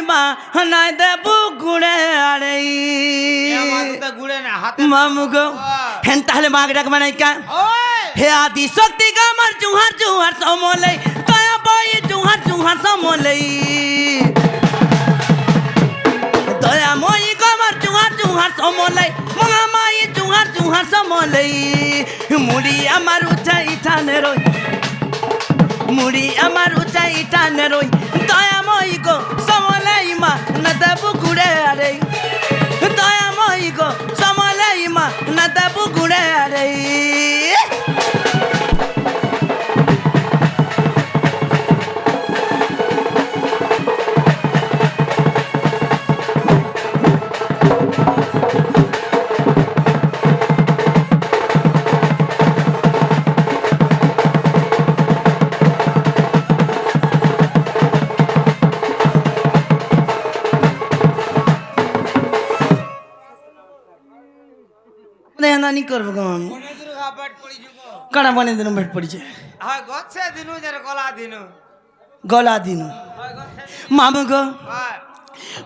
মা নাই দেবু গুড়ে আরে মামু গো হেন তাহলে মাগ ডাক মানে কা হে আদি শক্তি গামার জুহার জুহার সমলাই দয়া বই জুহার জুহার সমলাই দয়া মই গামার জুহার জুহার সমলাই মহামাই জুহার জুহার সমলাই মুড়ি আমার উঠাই ঠানে রই মুড়ি আমার উঠাই ঠানে রই দয়া মই গো সমলাই মা না দেবু গুড়ে আরে দয়া মই গো সমলাই মা না দেবু গুড়ে আরে नहीं करब कड़ा बने दिन भेट पड़ी गला दिन मामू गो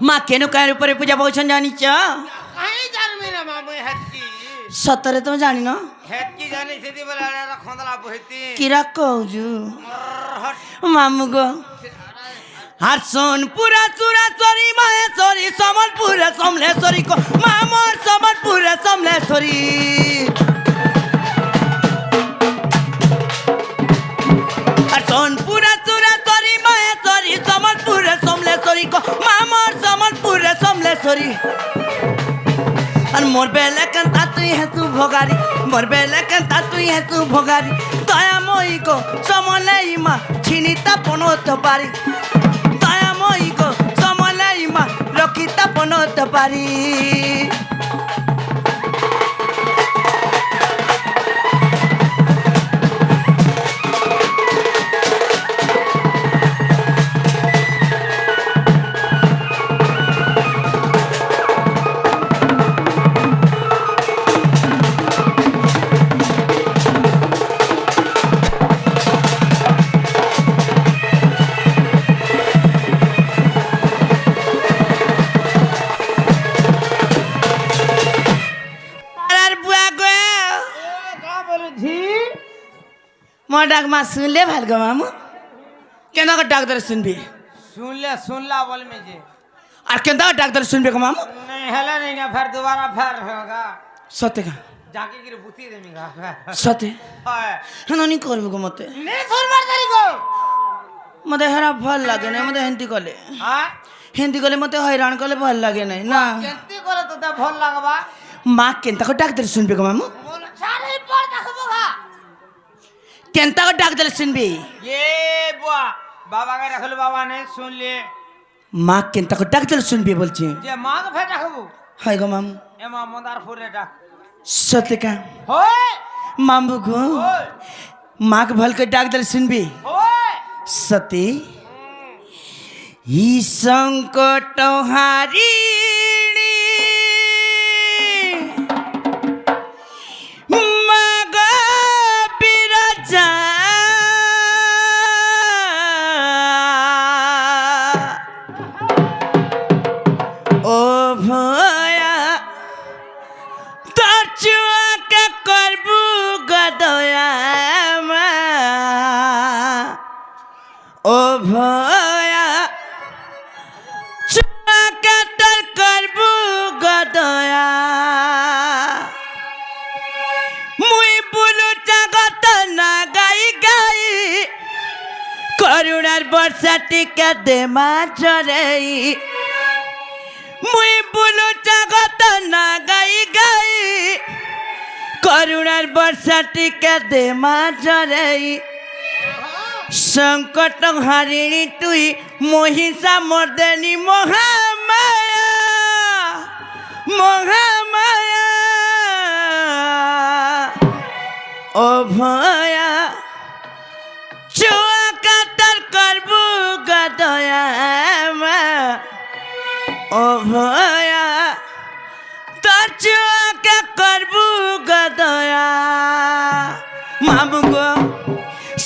माँ केनु कह ऊपर पूजा बहु जानी सतरे तुम जानी न किरा कहू मामू गो हर सोनपुरा सुरेश्वरी महेश्वरी समलपुर समलेश्वरी को मामोर समलपुर समलेश्वरी हर सोनपुरा सुरेश्वरी महेश्वरी समलपुर समलेश्वरी को मामोर समलपुर समलेश्वरी और मोर बेले कंता तु है तू भोगारी मोर बेले कंता तु है तू भोगारी दया मोई को समलाई मा छिनिता पनो तो पारी মই গো সমলাই মা রকিতা পনত পারি डाक माँ सुन ले भाल गो मामू केना का डाक दर सुनबी सुनला बोल में जे और केना का डाक दर सुनबे को मामू नहीं हला नहीं ना फिर दोबारा फिर होगा सते का जाके की बुती देमीगा सते हां हनो नहीं करबे को मते नहीं सुनबार करी को मते हरा भल लागे नहीं मते हिंदी कले हां हिंदी कले मते हैरान कले भल लागे नहीं ना केंती करे तो ता भल लागबा माँ केनता को डाक दर सुनबे को मामू बोल सारे पड़ देखबोगा केनता को डाक दर सुनबी ये बुआ बाबा का रखल बाबा ने सुन ले माँ केनता को डाक दर सुनबी बोलची जे मां के फेटा खबू हाय गो मामू ए मां मंदार फुरे डाक सते का होय मामू गो माँ के भल के डाक दर सुनबी होय सती ई संकट हारी करुणार बर्षा टीका दे माचरई मुई बुलु जगत ना गाई गाई करुणार बर्षा टीका दे माचरई संकट हारिणी तुई महिषा मर्दनी महामाया महामाया ओ भया चुआ कातर करबू गदया ओ भया तर चुआ के करबू गदया मामू गो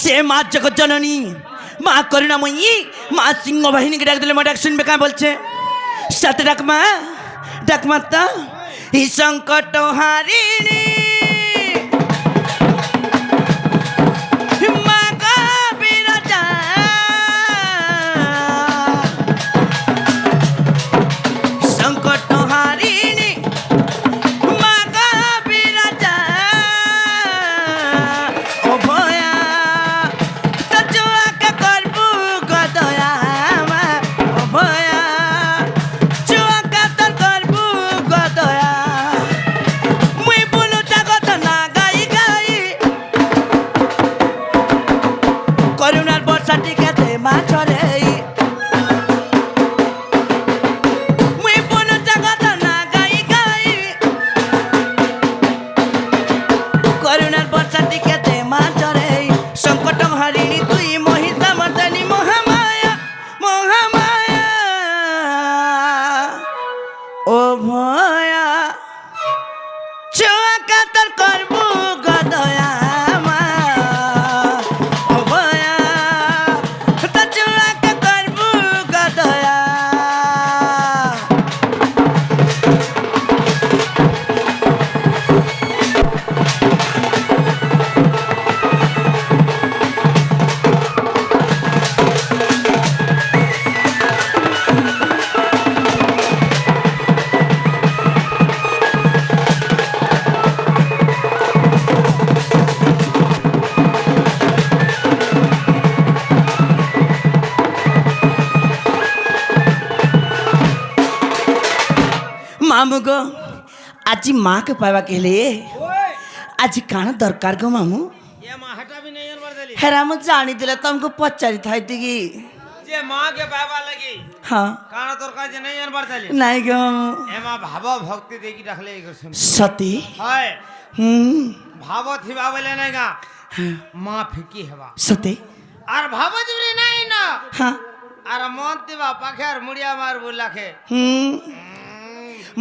से माँ जगत जननी মা করুণাময়ী মা সিংহ বাহিনীকে ডাক দিলে মা ডাক শুনবে কা বলছে সাথে ডাক মাতা এই সংকট হারিণী মা গো বিরাজা সংকট হারিণী মা গো বিরাজা ও ভয়া তো চুয়াকে করবু গদয়া মা ও ভয়া চুয়াকে তো করবু গদয়া মুই বলু জগত না গাই করুণার বর্ষা টিকাতে মা চলে মুই বলু জগত না গাই করুণার বর্ষা টিকাতে মা চলে সংকট হারিণী তুই মহিষা মর্দানী মহামায়া ও ভয়া চুয়া কাতর করবু গদয়া মা ও ভয়া তা চুয়া কা করবু গদয়া मामू गो आज माँ के पावा के लिए आज काना दरकार गो मामू ये माँ हटा भी नहीं जानवर दली हेरा मु जानी दिला तुमको पचारी था दिगी जे माँ के बाबा लगी हाँ काना तोरका जे नहीं जानवर दली नहीं गो मामू ए माँ भाव भक्ति देखी रख ले एक सुन सती हाय हम्म भाव थी बाबा लेने का माँ फिकी हवा सती और भाव जुरी नहीं ना हाँ और मन तिवा पाखेर मुड़िया मार बोला के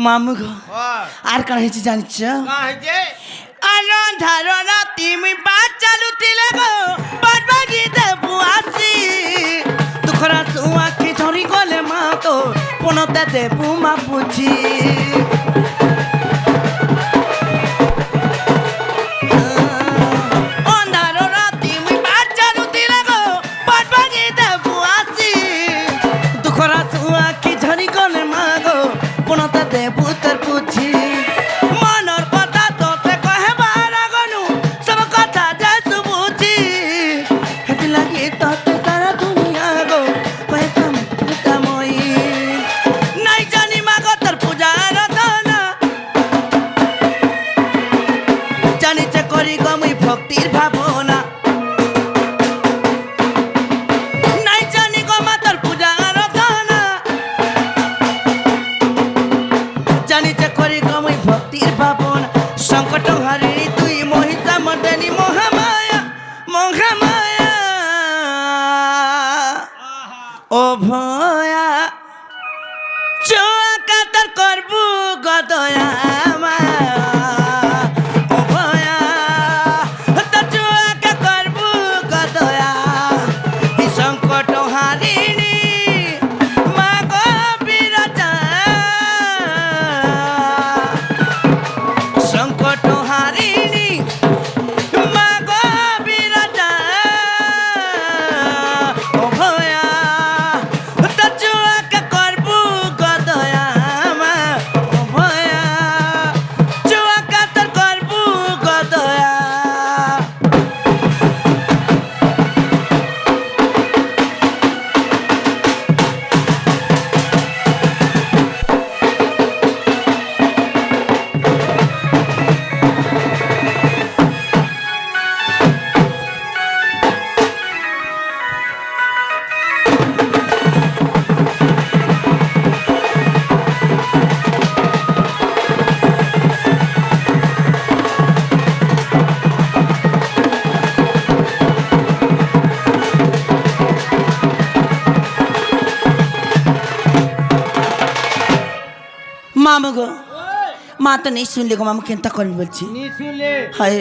मामू गो और आर कण हेची जानिछ कहाँ है जे आलो धारो राती मी बात चालू तिले गो बडबागी दे बुआसी तुखरा सुआ की झरी गले मा तो पुनते दे बुमा पुची अंधारो राती मी बात चालू तिले गो बडबागी दे बुआसी तुखरा सुआ की झरी गले मा गो पुनते दे पुतर पुची मनर কথা তোতে কহে বারা গনু সব কথা যা সুবুচি হেতি লাগি তোতে সারা দুনিয়া গো পয়সা মুটা মই নাই জানি মাগো তোর পূজা রতনা জানিছে করি গো মুই ভক্তির ভাবনা নাই জানি গো মা তোর পূজা রতনা জানিতে করি গমই ভক্তির ভাবনা সংকট হারিণী তুই মহিষা মর্দানী মহামায়া ও ভয়া চুয়া কাতর করবু গদয়া মা ও ভয়া তো চুয়া কা করবু গদয়া এই সংকট হারিণী মা গো বিরাজা সংকট হারিণী মা গো বিরাজা ও ভয়া তো চুয়া কা করবু গদয়া মা ও ভয়া চুয়া কাতর করবু গদয়া मामू गो माँ तो नहीं सुन ले गो मामू केंता कर बोलছি नी सुन ले हाय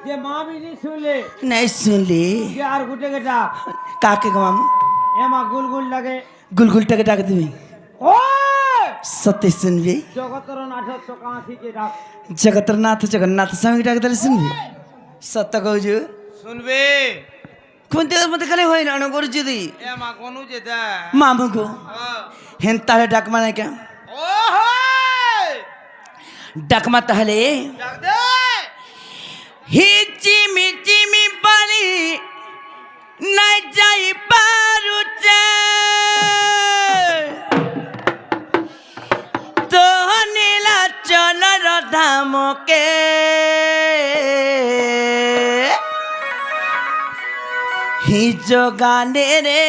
যে মা বিনি শুনলে नहीं सुनली যে আর গুটে গেটা काके गो मामू এমা গুলগুল লাগে गुलगुल टके डाक दिबी ও सत्य सुनबी জগতর নাথ তো কাঁথি যে ডাক जगतरनाथ जगन्नाथ स्वामी डाक दले सुनबी सत्य कहजु শুনবে कुंते मते कले होय ना गुरु जी এমা কোনু যে দা मामू को हेन ताले डाक माने क्या ও হো डाक मा ताले ডাক দে ही चिमी चिमी बाली नहीं जाई पारू चे तो नीला चल धाम के ही जो गाने रे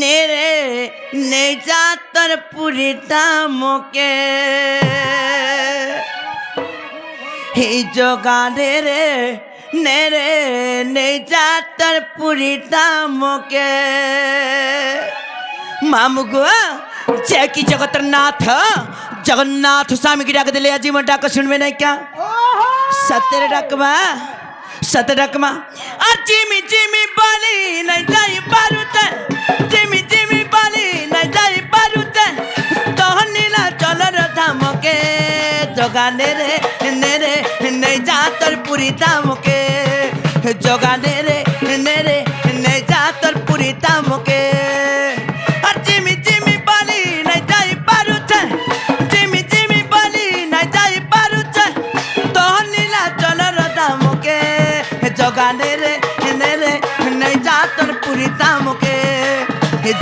नेरे ने जातर पूरी दाम के ही जो गाने रे नेरे ने जातर पूरी दाम के मामू गो जय की जगतरनाथ जगन्नाथ स्वामी की डाक दिले अजी डाक सुनवे नहीं क्या सत्य डाकमा सत्य डाकमा जिमी जिमी बाली नहीं जाई पारुते जिमी जिमी बाली नहीं जाई पारुते तो नीला चल धाम के जगाने रे नेरे नहीं जातर पूरी दाम के जगाने रे नेरे नहीं जातर पूरी दाम के जिमी जिमी बाली नहीं जाई पारुते जिमी जिमी बाली नहीं जाई पारुते तो नीला चल धाम के जगाने रे नेरे नहीं जातर पूरी दाम के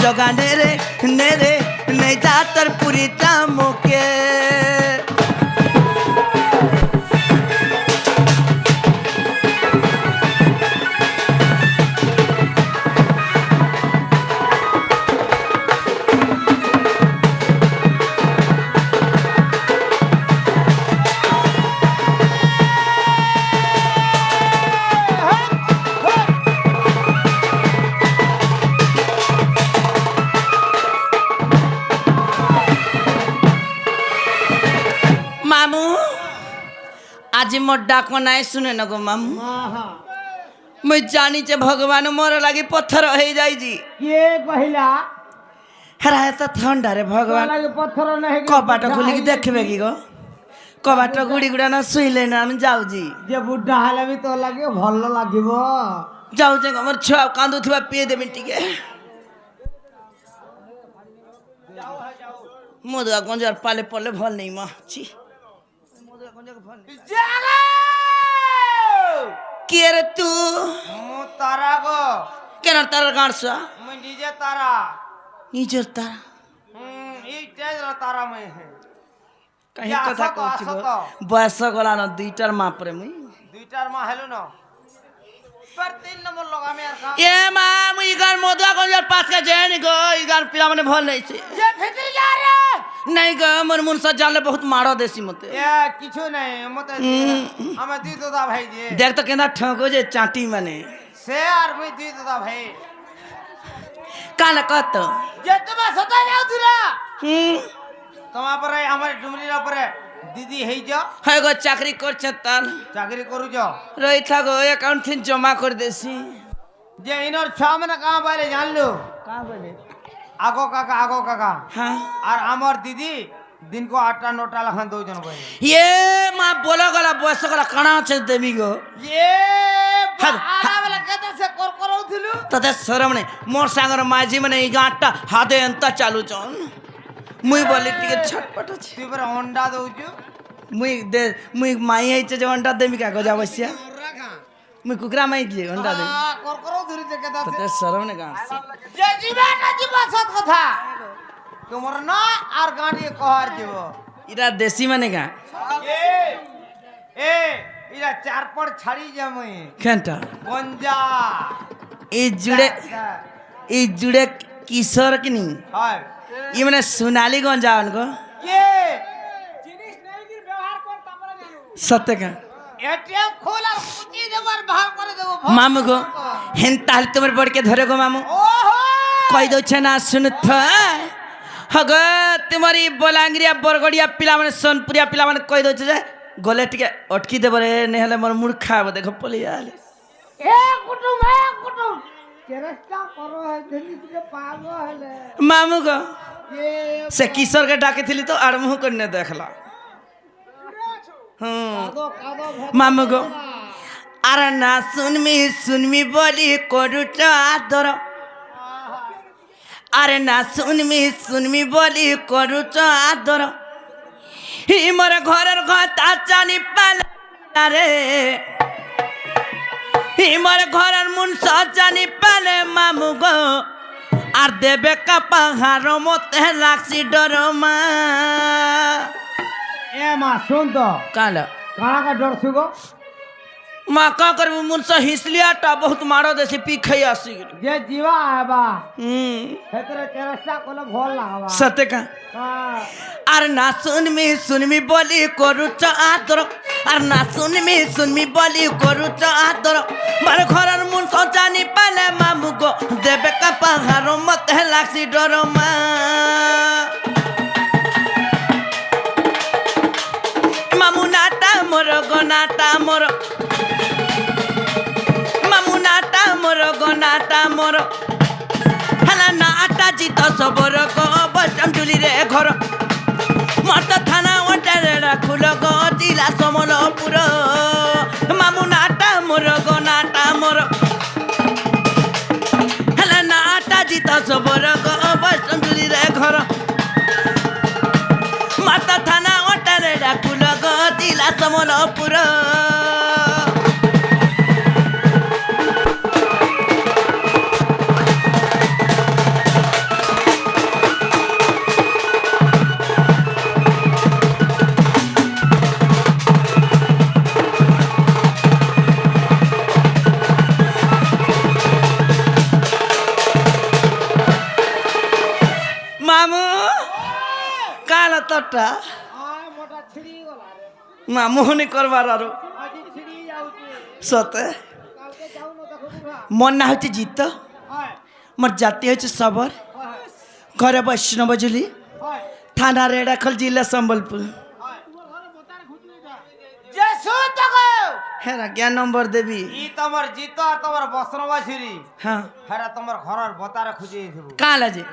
जगाने रे नेरे नहीं जातर पूरी दाम के मामू आज मोर डाक नाई सुने न गो मामू मैं जानी जे भगवान मोर लगी पत्थर हो जाई जी কে কহিলা हेरा तो ठंडा रे भगवान লাগে পথর নাই कबाट खुली की देखबे की गो कबाट गुड़ी गुड़ा ना सुइले ना हम जाऊ जी যে বুঢ়া হলে বি তো লাগে ভাল লাগিব जाऊ जे हमर छुआ कांदुथबा पिए देबे टिके मुदगा गंजार पाले पले भल नहीं मा छी मुदगा गंजार भल नहीं জাগো के रे तू মু তারা গো केन तार गांसा মু নিজে তারা इजर तार এই তেজ তারা মই হে कहीं या कथा आसत, कहछि आसत। बयस गला न दुईटार माप रे मुई দুইটার মা হেলো না पर 3 नंबर लगामे আর का ए मा मुई गान मोदगा गंजार पास के जेन गो ई गान पिला मने भल नहीं छे যে ভিতর যা রে नहीं गो मोर मुन से जानले बहुत मारो देसी मते এ কিছু নাই মতে আমি দুই দাদা ভাই যে देख तो केंदा ठगो जे चाटी माने সে আর মুই দুই দাদা ভাই काला कत যে তুমি সতা যাওছিলা हम তোমা পরে আমার ডুমরির উপরে দিদি হেই যা है गो चाकरी कर ताल চাকরি করু যা रही था गो अकाउंट थिन जमा कर देसी যে ইনর 6 মানে কাম বাইরে জানলো का बोले আগো কাকা हां আর আমার দিদি দিনকো 8টা 9টা লাখান দুজন বই ये मा बोला गला बयस गला कणा छे देवी गो এ হ্যাঁ, আলা বলে কেতে সে কর করউছিলু तते शरम ने मोर सांगर माझी मने ई गांटा हाथे अंता चालू चन मुई बोली टिके छटपट छे তুই পরে অন্ডা দউছু मुई दे मुई माई है जे अंडा देमी का गजा बसिया রাখা मुई कुकरा माई जे अंडा दे কর করউছিলু যে কেতে तते शरम ने गांस যে জীবা না জীবা সত কথা তোমার না আর গাঁটি কহার দিব इरा देसी माने का এ ইরা চারপড় ছাড়ি যামই खेंटा গঞ্জা ई जुड़े किशोर की नहीं হয় ये मैंने सोनाली गंजा उनको কে জিনিস নাই কি ব্যবহার কর তারপরে জানো सत्य का এটিএম খোল আর পুঁজি দেবার ভাগ করে দেব मामू गो हेन ताल तुम्हारे बड़ के धरे गो मामू ओहो कही दो छे ना सुन था हग तुम्हारी बलांगिरिया बरगड़िया पिला माने सोनपुरिया पिला माने कही दो छे গলে টিকে অটকি দেব রে নেহলে মোর মুড় খাব দেখ পলিয়া এ কুটুম চেষ্টা করো জিনিসকে পাগো হলে মামু গো এ সে কিশোরকে ডাকিছিলি তো আর মুহ করে দেখলা কাদো মামু গো আর না শুনমি বলি করুচ আদর আরে না শুনমি বলি করুচ আদর মোর ঘরের কথা জানি পালে রে মোর ঘরের মুন জানি পালে মামু গো আর দেবে কাপাহার মতে লাগছি ডর মা এ মা শুন তো কালা কাকা ডর সুগো মা का करबू मुनसा हिसलियाटा बहुत मारो देसी पी खाई आसी যে জীবা আবা হেতরে চেষ্টা করলে ভাল লাগবা सत्य का হ্যাঁ আর না শুনমি বলি করুচ আদর আর না শুনমি বলি করুচ আদর মার ঘরের মুন জানি পালে মামু গো দেবে কা পাহাড় মতে লাগছি ডর মা মামু নাটা মোর গনাটা মোর মামু নাটা মোর গনাটা মোর হেলা নাটা জিত সবর গো বসম জুলি রে ঘর মত থানা ওটারে রাখুল গো জিলা সমলপুর মামু নাটা মোর গনাটা মোর হেলা নাটা জিত সবর গো বসম জুলি রে ঘর মত থানা ওটারে রাখুল গো জিলা সমলপুর মামু কালা তোটা আয় মোটা ছিড়ি গলা রে মামুহনি করবার আর আজি ছিড়ি যাউছে সতে কালকে যাও না দেখো বুড়া মন না হচ্ছে জিত হয় মোর জাতি হচ্ছে সবর হয় ঘরে বৈষ্ণব জুলি হয় থানা রেড়াখল জিলা সম্বলপুর হয় তোমার ঘরে বোতার খুঁজি যা যে সুত গো হ্যাঁ জ্ঞান নম্বর দেবী ই তোমার জিত আর তোমার বসনবা ছিড়ি হ্যাঁ হেরা তোমার ঘরের বোতারে খুঁজি দেব কালা যে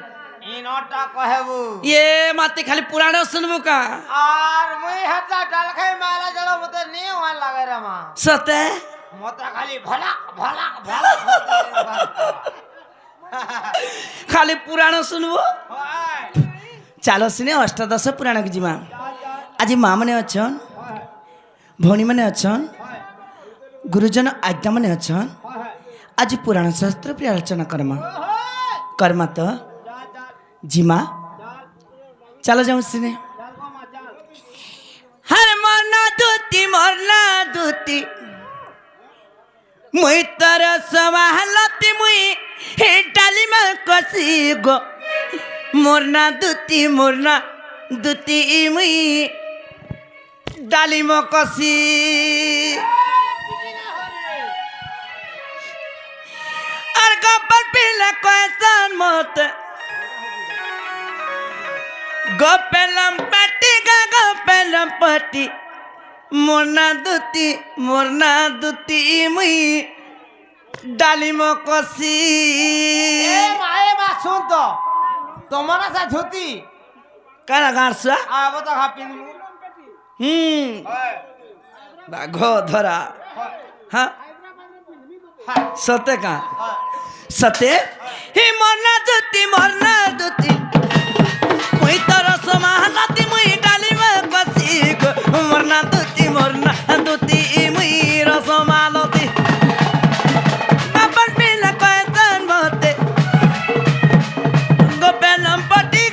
ই নটা কহেবু ये माते खाली पुराना सुनबो का আর মুই হাতা ডাল খাই মারা জল মতে নি ওয়া লাগে রে মা सते মতে খালি ভলা ভলা ভলা खाली पुराना सुनबो হয় चलो सिने अष्टादश पुराण की जिमा आज माँ मने अछन भौणी मने अछन गुरुजन आज्ञा मने अछन आज पुराण शास्त्र पर आलोचना कर्मा तो जिमा चलो जाऊं सिने हर मरना दूती मुई तर समाहलती मुई हे डाली में कसी गो मोरना दूती मुई डाली में कसी और गपर पिले कैसन मत गोपेलम पट्टी मोरना दूती मुई डाली में कसी এ মা শুন তো তোমার আছে ধুতি काना गाँसा আবো তো হাপিনু হয় बाघ धरा हाँ হয় सत्य का হয় सत्य ही मोरना दूती मुई तर समाहलती मुई डाली में कसी मोरना दूती मुई रसमालती बापन पिला कैसन भते गोपेलम पट्टी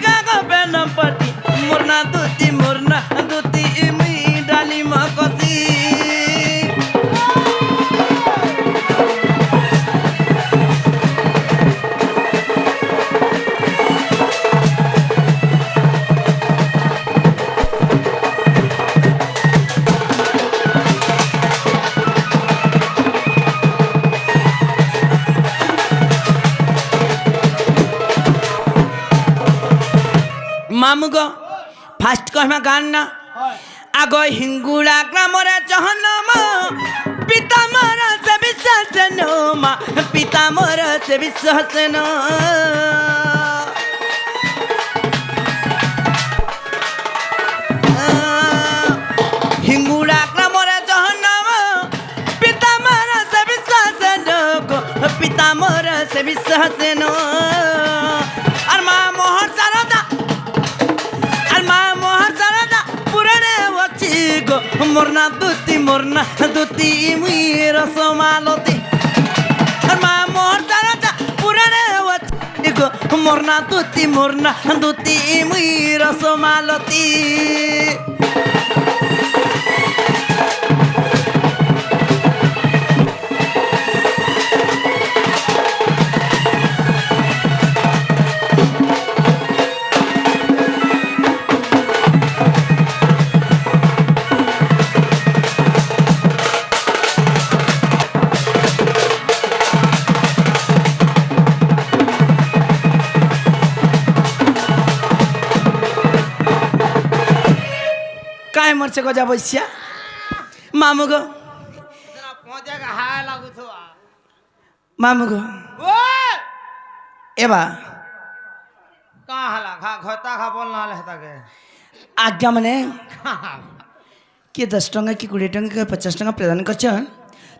मोरना दूती मुई डाली में कसी मामू गो फास्ट कहमा गान ना হয় আগ হিঙ্গুড়া গ্রামরে জহনম পিতা মোর সে বিশ্বাস মা পিতা মোর সে বিশ্বাস হিঙ্গুড়া গ্রামরে জহনম পিতা মোর সে বিশ্বাস পিতা মোর সে বিশ্বাস আর মা মোহর সারদা আর মা মোহর সারদা পুরাণে অছি গো মোরনা দুতি মুই রসমালতি আর মা মোহর সারদা পুরাণে অছি গো মোরনা দুতি মুই রসমালতি काय मरছে গজা বৈশা মামু গো পৌঁছে গে হায় লাগুছো মামু গো ও এবা কাঁ হালা খা ঘটা খা বল না হেতাকে আজ্ঞা মানে কি 10 টঙ্কা কি 20 টঙ্কা কি 50 টঙ্কা প্রদান করছন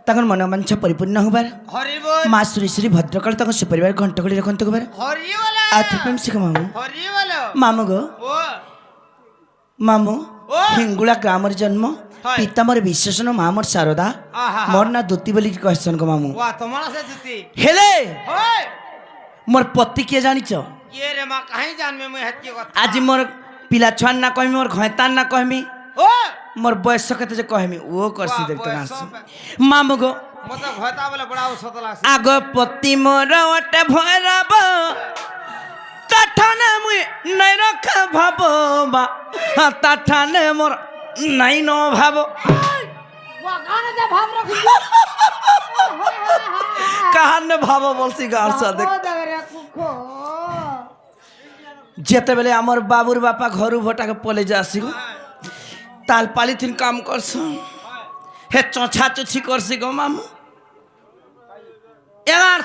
তখন মনোবাঞ্ছা পরিপূর্ণ হবার হরি বল মা শ্রী শ্রী ভদ্রকাল তখন সুপরিবার ঘণ্টগুলি রাখন্ত হবার হরি বল আত্মপ্রেম শিখ মামু হরি বল মামু গো ও মামু ও হিঙ্গুলা গ্রামের জন্ম হয়। পিতা মোর বিশ্বাসন মা মোর শারদা আহা মোর না দুতি বলি কহসন গো মামু ওয়া তোমার আছে জুতি হেলে ওই মোর পতি কে জানিছ কে রে মা কাহি জানবে মই হেতকি কথা আজি মোর পিলা ছুয়ান না কহমি মোর ঘয়তান না কহমি ও মোর বয়স কেতে যে কহমি ও করছি বাহ, দেখতে বয়স আসি সব- মামু গো মত ঘটা বলে বড় ঔষধ লাগছে আগ পতি মোর ওটে ভয়রাব তাঠানে মুই নাই রক্ষা ভাব বা তাঠানে মোর নাই ন ভাব ওয়া গানে যা ভাব রাখি কাহানে ভাব বলছি গার সাথে দেবে কুখো যেতেবেলে আমার বাবুর বাপা ঘরু ভটাকে পলে যাসি গো তাল পালিথিন কাম করছ হে চোছা চুছি করছি গো মামু এগার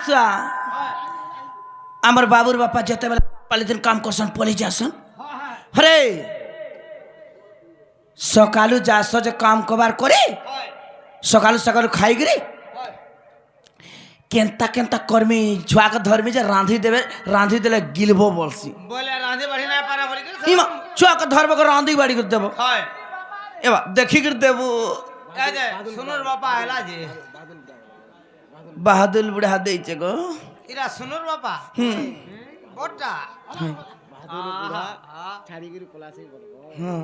আমার বাবুর বাপা যেতেবেলে পালিথিন কাম করছন পলে যাসন হরে সকালু যাস যে কাম কবার করে সকালু সকালু খাইগিরি কেনতা কেনতা কর্মী ছুয়াকে ধর্মী যে রাঁধি দেলে গিলব বলছি বলে রাঁধে বাড়ি না পারা বলি করে ইমা ছুয়াকে ধরব করে রাঁধি বাড়ি করে দেব হয় এবার দেখি করে দেব এই যে সুনুর বাবা আইলা যে বাহাদুর বুড়া দিয়েছে গো ইরা সুনুর বাবা বড়টা হ্যাঁ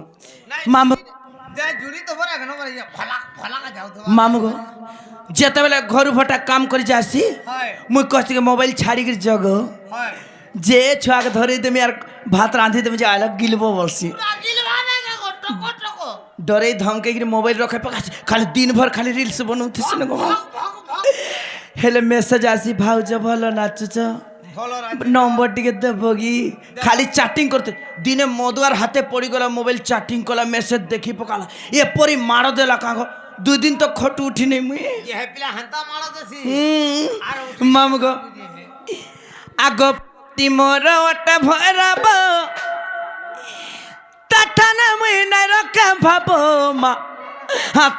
মামু যে জুড়ি তো বড় কেন করে ফলাক ফলাক যাও তো মামু গো যেতেবেলে ঘরু ভটা কাম করে যাসি হয় মুই কষ্ট মোবাইল ছাড়ি করে জগ হয় যে ছুয়াকে ধরে দেমি আর ভাত রাঁধি দেমি যে আইলা গিলব বলছি লাগিল মানে টক টক ডরে ধমকে গিয়ে মোবাইল রখে পাকাছি খালি দিন ভর খালি রিলস বনাউথিস না গো হেলে মেসেজ আসি ভাউজ ভালো নাচুছ ভালো নম্বর টিকে দেব কি খালি চাটিং করতে দিনে মদুয়ার হাতে পড়ি গলা মোবাইল চাটিং কলা মেসেজ দেখি পকালা এপরি মার দেলা কাগো 2 দিন তো খটু উঠি নেই মুই যে হেপিলা হান্তা মারা দেছি আর মামু গো আগ তিমর ওটা ভরাব তাঠানে মুই নাই রক্ষা ভাব মা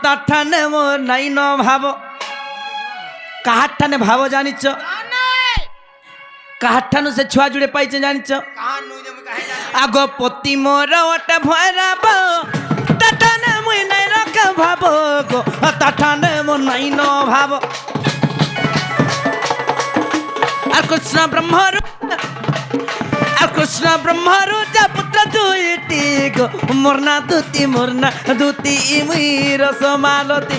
তাঠানে মো নাই ন ভাব কাহার ঠানে ভাব জানিছ কাহার ঠানু সে ছুয়া জুড়ে পাইছে জানিছ কাহান নই যে মই কাহে জানি আগ পতি মোর ওটা ভরাব তাঠানে মুই নাই রক্ষা ভাব গো তাঠানে মো নাই ন ভাব আর কৃষ্ণ ব্রহ্মরু যা পুত্র দুইটি গো মোরনা দুতি মুই রসমালতি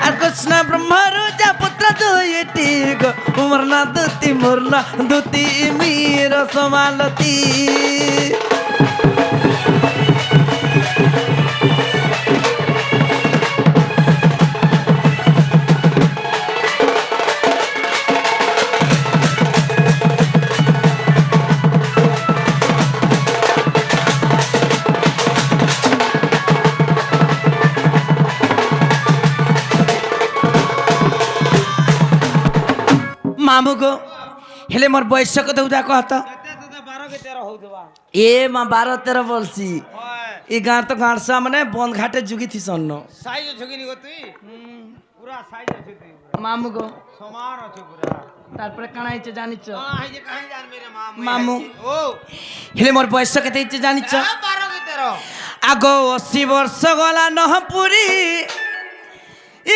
আর কৃষ্ণ ব্রহ্মরু যা পুত্র দুইটি গো মোরনা দুতি মুই রসমালতি ମାମୁ ଗୋ ହେଲେ ମୋର ବୟସ କେତେ ହଉଥିଲା କହ ତ? କେତେ 12 କି 13 ହଉଥିବା। ଏ ମା 12-13 বলছি এই গাঁ তো গাঁর সামনে বন্ধ ঘাটে যুগি থিসন্ন সাইজ ঝুগিনি গো তুই পুরা সাইজ আছে তুই মামু গো সমান আছে পুরা। তারপরে কানা হইছে জানিছ হাই যে কাহি জানবি রে মামু ও হেলে মোর বয়স কেতে হইছে জানিছ? 12 কি 13 আগো 80 বর্ষ গলা নহপুরি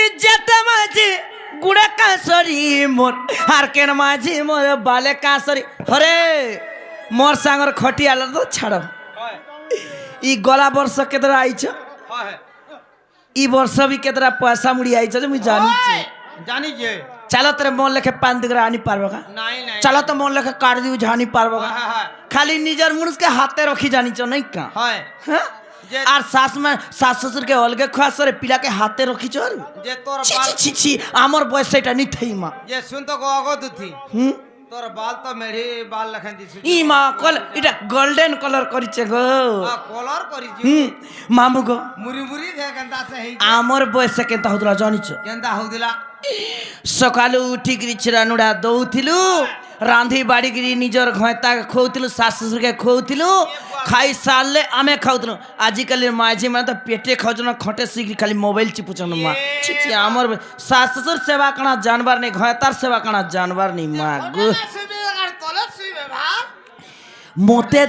ইজ্জত মাঝে গুড়ে কাঁসরি মোর আর কেন মাঝে মোর বালে কাঁসরি হরে মোর সাঙ্গর খটি আলো তো ছাড় ই গলা বর্ষ কেতরা আইছ ই বর্ষ বি কেতরা পয়সা মুড়ি আইছ যে মুই জানিছি জানি যে চলো তোরে মন লেখে পান দিগরা আনি পারবো কা নাই নাই চলো তো মন লেখে কাট দিউ ঝানি পারবো কা হ্যাঁ খালি নিজের মুনুষকে হাতে রখি জানিছ নাই কা হয় হ্যাঁ যে আর শাশ শ্বশুরকে অলগে খাসরে পিলাকে হাতে রখিছ আর যে তোর ছি বাল ছি ছি আমার বয়স এটা নিথেই মা যে শুন তো গো গো দুথি হুম তোর বাল তো মেঢ়ি বাল লেখান দিছি ই মা কল এটা গোল্ডেন কলর করিছে গো কলর করিছি হুম মামু গো মুরি মুরি দে কেনতা সে হেই আমার বয়স কেনতা হউতলা জানিছ কেনতা হউদিলা সকালু উঠিকি চিরানুড়া দৌথিলু রাঁধি বাড়িকি নিজর ঘয়তা খোউথিলু শাশ শ্বশুরকে খোউথিলু খাই সারলে আমি খাউথিলু আজিকালি মাঝি মানে তো পেটে খাউছন খটে শিখি খালি মোবাইল চিপুছন মা ছি ছি আমার শাশ শ্বশুর সেবা কানা জানবার নেই ঘয়তার সেবা কানা জানবার নেই মা গো শুইবে আর তলে শুইবে ভাই মতে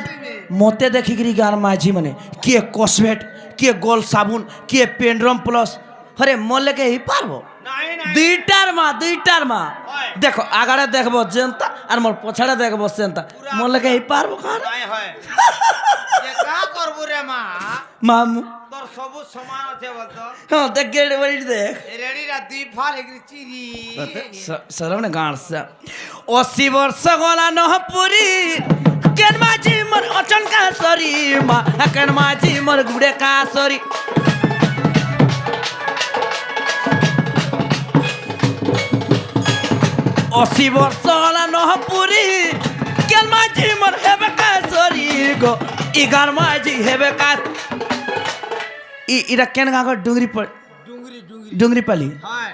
মতে দেখিকি গার মাঝি মানে কিয়ে কসমেট কিয়ে গোল সাবুন কিয়ে পেন্ড্রম প্লস হরে মল্লেকে হি পারবো নাই নাই দুইটার মা দেখো আগাড়ে দেখবো জেনতা আর মোর পছাড়ে দেখবো সেনতা মল্লেকে হি পারবো কার নাই হয় যে কা করবো রে মা মামু তোর সবু সমান আছে বলতো হ্যাঁ দেখ গেড়ে বাড়ি দেখ রেডি রা দুই ফাল এগরি চিরি সরম না গাঁড়সা 80 বর্ষ গলা নহপুরি কেন মাঝি মোর অচন কাসরি মা কেন মাঝি মোর গুড়ে কাসরি অশি বর্ষ হলা নহপুরি কেন মাঝি মোর হেবে কাসরি গো ইগার মাঝি হেবে কাস ইরা কেন গাগর ডুঙ্গরি ডুঙ্গরি ডুঙ্গরি ডুঙ্গরি পালি হয়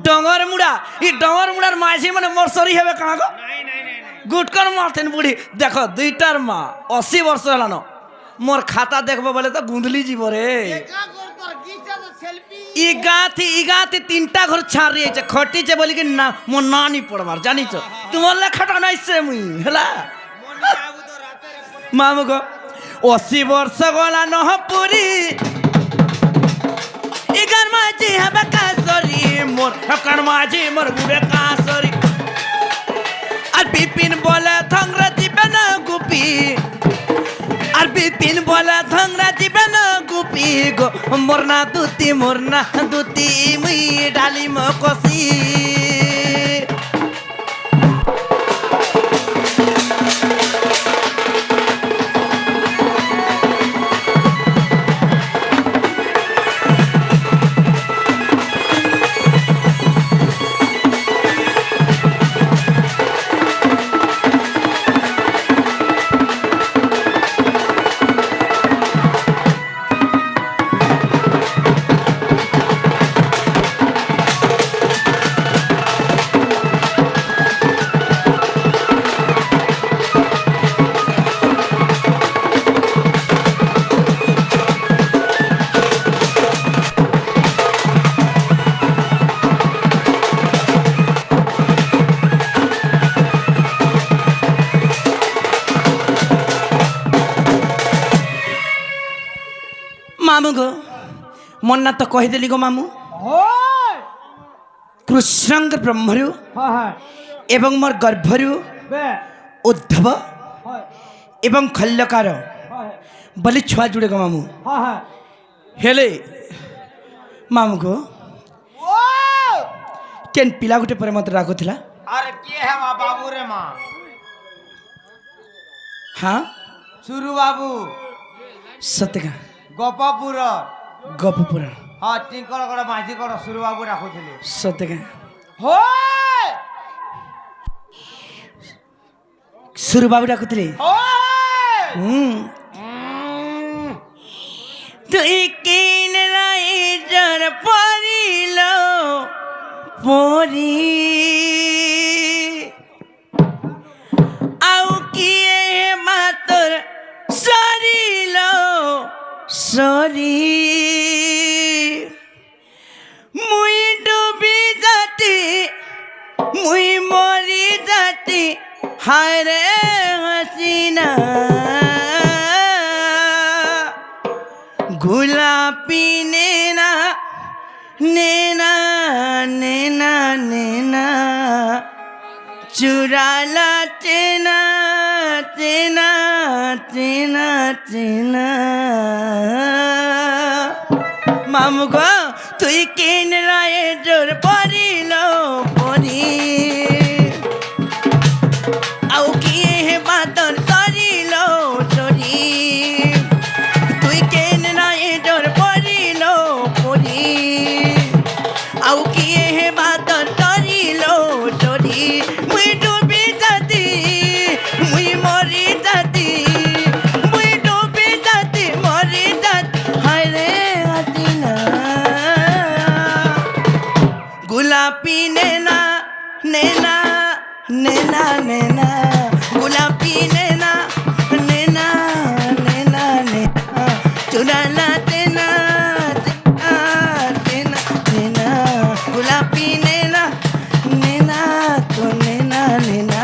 ডঙ্গর মুড়া ই ডঙ্গর মুড়ার মাঝি মানে মোর সরি হেবে কাঁ গো নাই নাই নাই নাই গুটকর মারতেন বুড়ি দেখো দুইটার মা 80 বর্ষ হলানো মোর খাতা দেখবো বলে তো গুঁদলি যাব রে কা কর তোর গিটা তো সেলফি ইগাতি তিনটা ঘর ছাড়িয়েছে খটিছে বলি কি না মোর নানি পড়বার জানিছ তোমার লেখাটা নাইছে মুই হেলা মনি বাবু তো রাতে মামু গো 80 বর্ষ গলা নহপুরি ইগার মাঝি হেবে কাসরি মোর হকার মাঝি মোর গুড়ে কাসরি আর বিপিন বলে থংরা দিবে না গুপি আর বিপিন বলে থংরা দিবে না গুপি গো মোর না দুতি মুই ডালি মকসি মামু গো মন্না তো কহিদেলি গো মামু হয় কৃষ্ণঙ্গ ব্রহ্মরু হয় এবং মোর গর্ভরু বে উদ্ধব হয় এবং খল্যকার হয় বলি ছুয়া জুড়ে গো মামু হয় হেলে মামু গো ও কেন পিলা গোটে পরে মতো রাখুଥିଲା আরে কে হে মা বাবু রে মা হ্যাঁ সুরু বাবু সত্যকা গোপপুর গপপুরা হ্যাঁ টিঙ্কল কড় মাঝি কড় সুরু বাবু রাখুଥିଲେ সত্যকা হয় সুরু বাবু ডাকুଥିଲେ হয় তুই কিন রাইজর পরিল পরি আউ কিয়ে মাতর সরিল সরি মুই ডুবি যাতি মুই মরি যাতি হায় রে হাসিনা গোলাপি নেনা নেনা নেনা নেনা চুরালা চেনা চেনা চেনা চেনা মামু গো তুই কেন রায়ে জোর পড়িল পড়ি আউ কি হে বাদর সরিল সরি তুই কেন রায়ে জোর পড়িল পড়ি আউ কি হে বাদর সরিল সরি মুই ডুবি যাতি মুই মরি যাতি মুই ডুবি যাতি মরি যাতি হায় রে হাসিনা গোলাপি নেনা নেনা নেনা নেনা গোলাপি নেনা নেনা নেনা নেনা চুরালা তেনা তেনা তেনা তেনা গোলাপি নেনা নেনা তো নেনা নেনা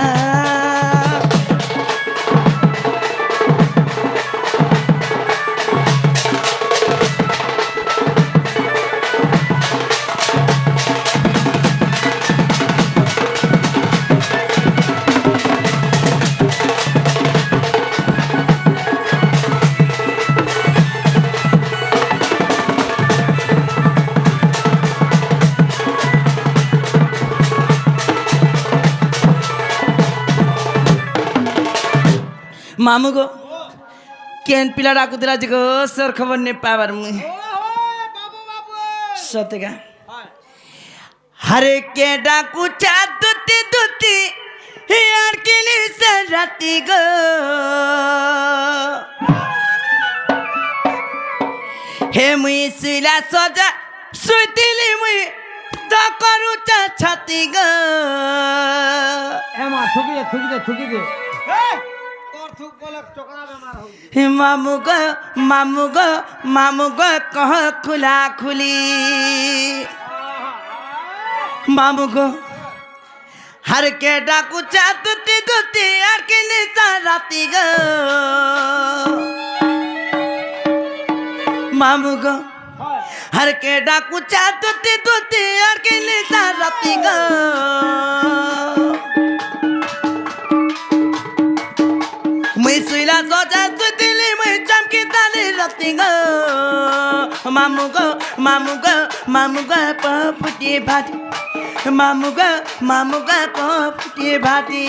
मामू गो केन पिला डाकू दिला जगो सर खबर नहीं पावर मुई सतेगा हरे के डाकू चा दुती दुती यार के लिए राती गो हे मुई सिला सजा सुतिली मुई तो करू चा छाती गो এমা ঠুকি দে তোর থুক বলে চকরা বেমার হই मामू गो कह खुला खुली मामू गो हर के डाकू चा दुती दुती यार के लिए राती गो मामू गो हर के डाकू चा दुती दुती यार के लिए राती गो मुई सुइला सोचा सुतिली मुई चमकी ताली रती गो मामू गो पपुटी भाटी मामू गो पपुटी भाटी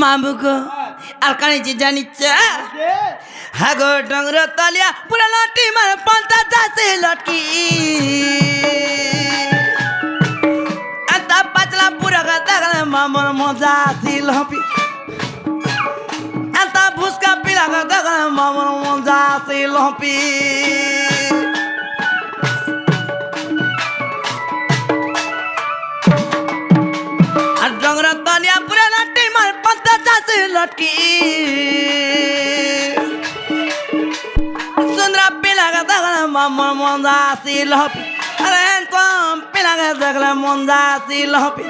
मामू गो अलकानी जी जानी चा हागो डंगर तलिया पूरा लाठी मार पंता जासे लटकी अंता पचला पूरा का दगले मामर मजा सी लपी अंता भुसका पीला का दगले मामर मजा सी लपी डंगर तलिया पूरा लाठी मार पंता जासे लटकी सुंदरा पीला का दगले मामर मजा सी लपी अरे कम पीला का दगले मजा सी लपी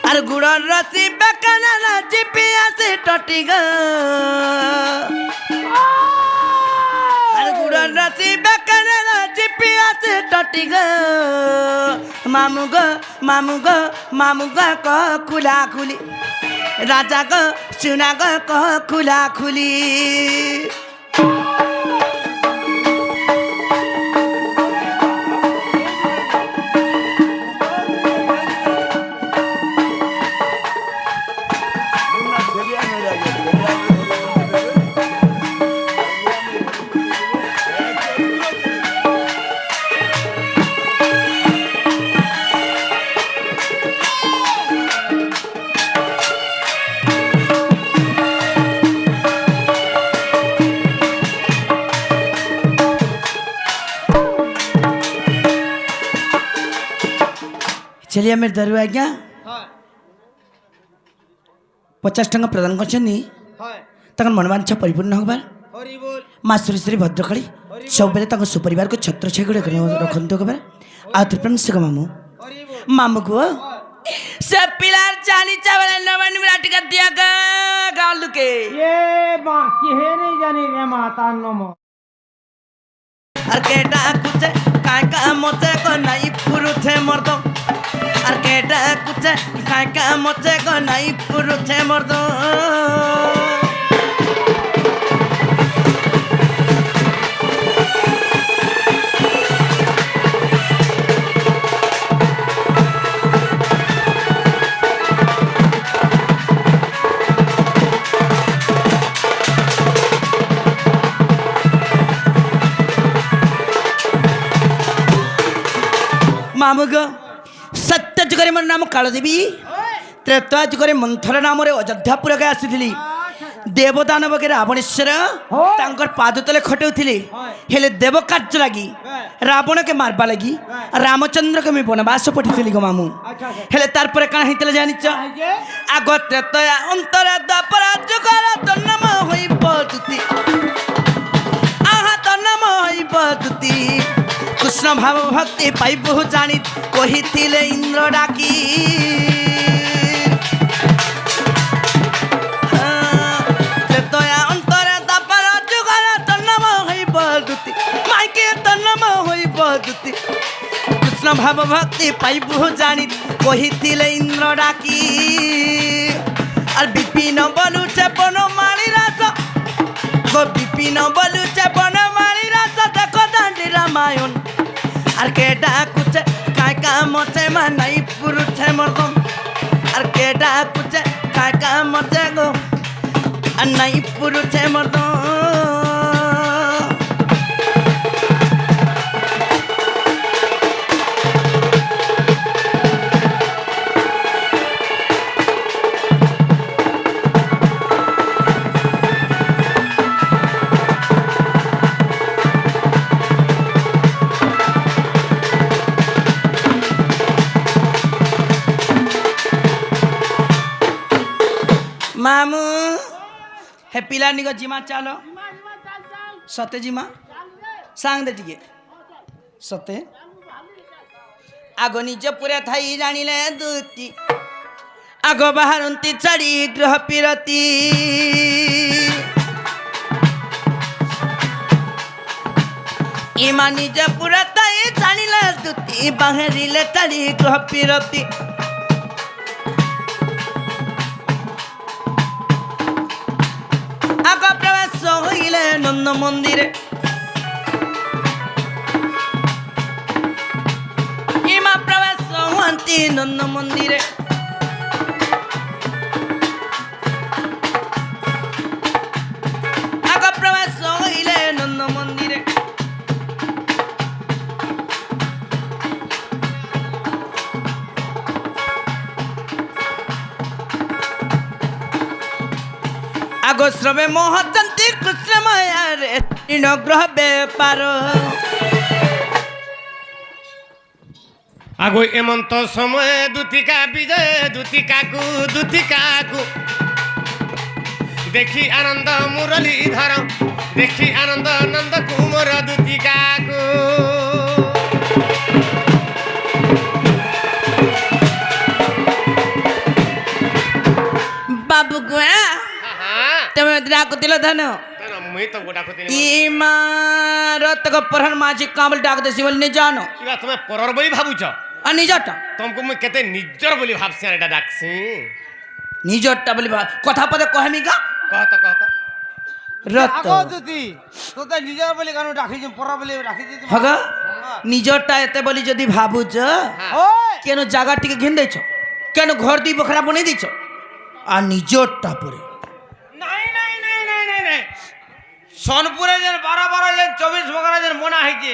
अरे गुड़र रसी बेकना ना चिपिया से टटी ग अरे गुड़र रसी बेकना ना चिपिया से टटी ग मामू ग को खुला खुली राजा ग सुना ग को खुला खुली चलिए मेरे दरु आज्ञा হয় 50 टंका प्रदान करछनी হয় तक मनवांछा परिपूर्ण होबार হরি বল माँ सुरेश्वरी भद्रकाली सब बेले तक सुपरिवार को छत्र छेगुड़ रखते होबार आ त्रिप्राण से मामू হরি বল मामू को सब पिलार चाली चावल नवन मिलाट कर दिया गाल के এ মা কি হে রে জানি রে মা তার নম আর কেটা কুছে काय का मोचे को नहीं पुरुषे मर्द আর কেটা কুছে काय का मोचे को नहीं पुरुषे मर्द मामुग सत्य जुगरे मोर नाम कालदेवी त्रेता जुगरे मंथर नाम अयोध्यापुर के आसी देवदानव के रावणेश्वर तांकर पाद तले खटौथिले हेले देव कार्य लगी रावण के मारबा लगी रामचंद्र के मैं वनवास पठिथिली गो मामू हेले तार पर काना हितले जानिच आगो त्रेता अंतर द्वापर जुगर तन्नम होई पदुति आहा तन्नम होई पदुति कृष्ण भाव भक्ति पाई बहु जानी कही थिले इंद्र डाकी त्रेतया अंतरे दापर जुगर तन्नम होई पदुति माइके तन्नम होई पदुति कृष्ण भाव भक्ति पाई बहु जानी कही थिले इंद्र डाकी और विपिन बलु चेपन माली रास गो विपिन बलु चेपन माली रास देखो दांडी रामायण আর কেডা কুছে काय का मोचे मा नहीं पुरुषे मर्दम আর কেডা কুছে काय का मोचे गो नहीं पुरुषे मर्दम मामू हे पिलानी को जिमा चालो सते जिमा सांग दे टिके सते आगो निज पूरे थाई जानिले दुती आगो बाहरंती चढ़ी ग्रह पिरती इमा निज पूरे थाई जानिले दुती बाहरिले चढ़ी ग्रह पिरती आगो प्रवेश हईले नंद मंदिरे इमा प्रवेश हुआंती नंद मंदिरे आगो प्रवेश हईले नंद मंदिरे आगो श्रवे मोहचंती कृष्ण माया रे ग्रह बेपार आगो एमंत समय दुतिका विजय दुतिका को देखी आनंद मुरलीधर देखी आनंद नंद कुमार दुतिका को बाबू को तमे डाक दिल धन मुई तो गोटा को इमारत को प्रहन माझी कामल डाक देसी बोली नहीं जानो किबा तुमे परर बई भाबुछ आ निजटा तुमको मुई केते निजर बोली भाबसी एटा डाकसी निजटा बोली कथा पदे कहमी का कहत रत আগো দুতি তোতে নিজের বলি কানো রাখি পরা বলি রাখি দিতে হগা নিজটা এতে বলি যদি ভাবুছ ওই কেন জায়গা টিকে ঘিন দেছ কেন ঘর দি বখরা বনে দিছ আর নিজটা পরে নাই নাই নাই নাই নাই নাই সোনপুরে যেন 12 যেন 24 বকরা যেন মনা হইছে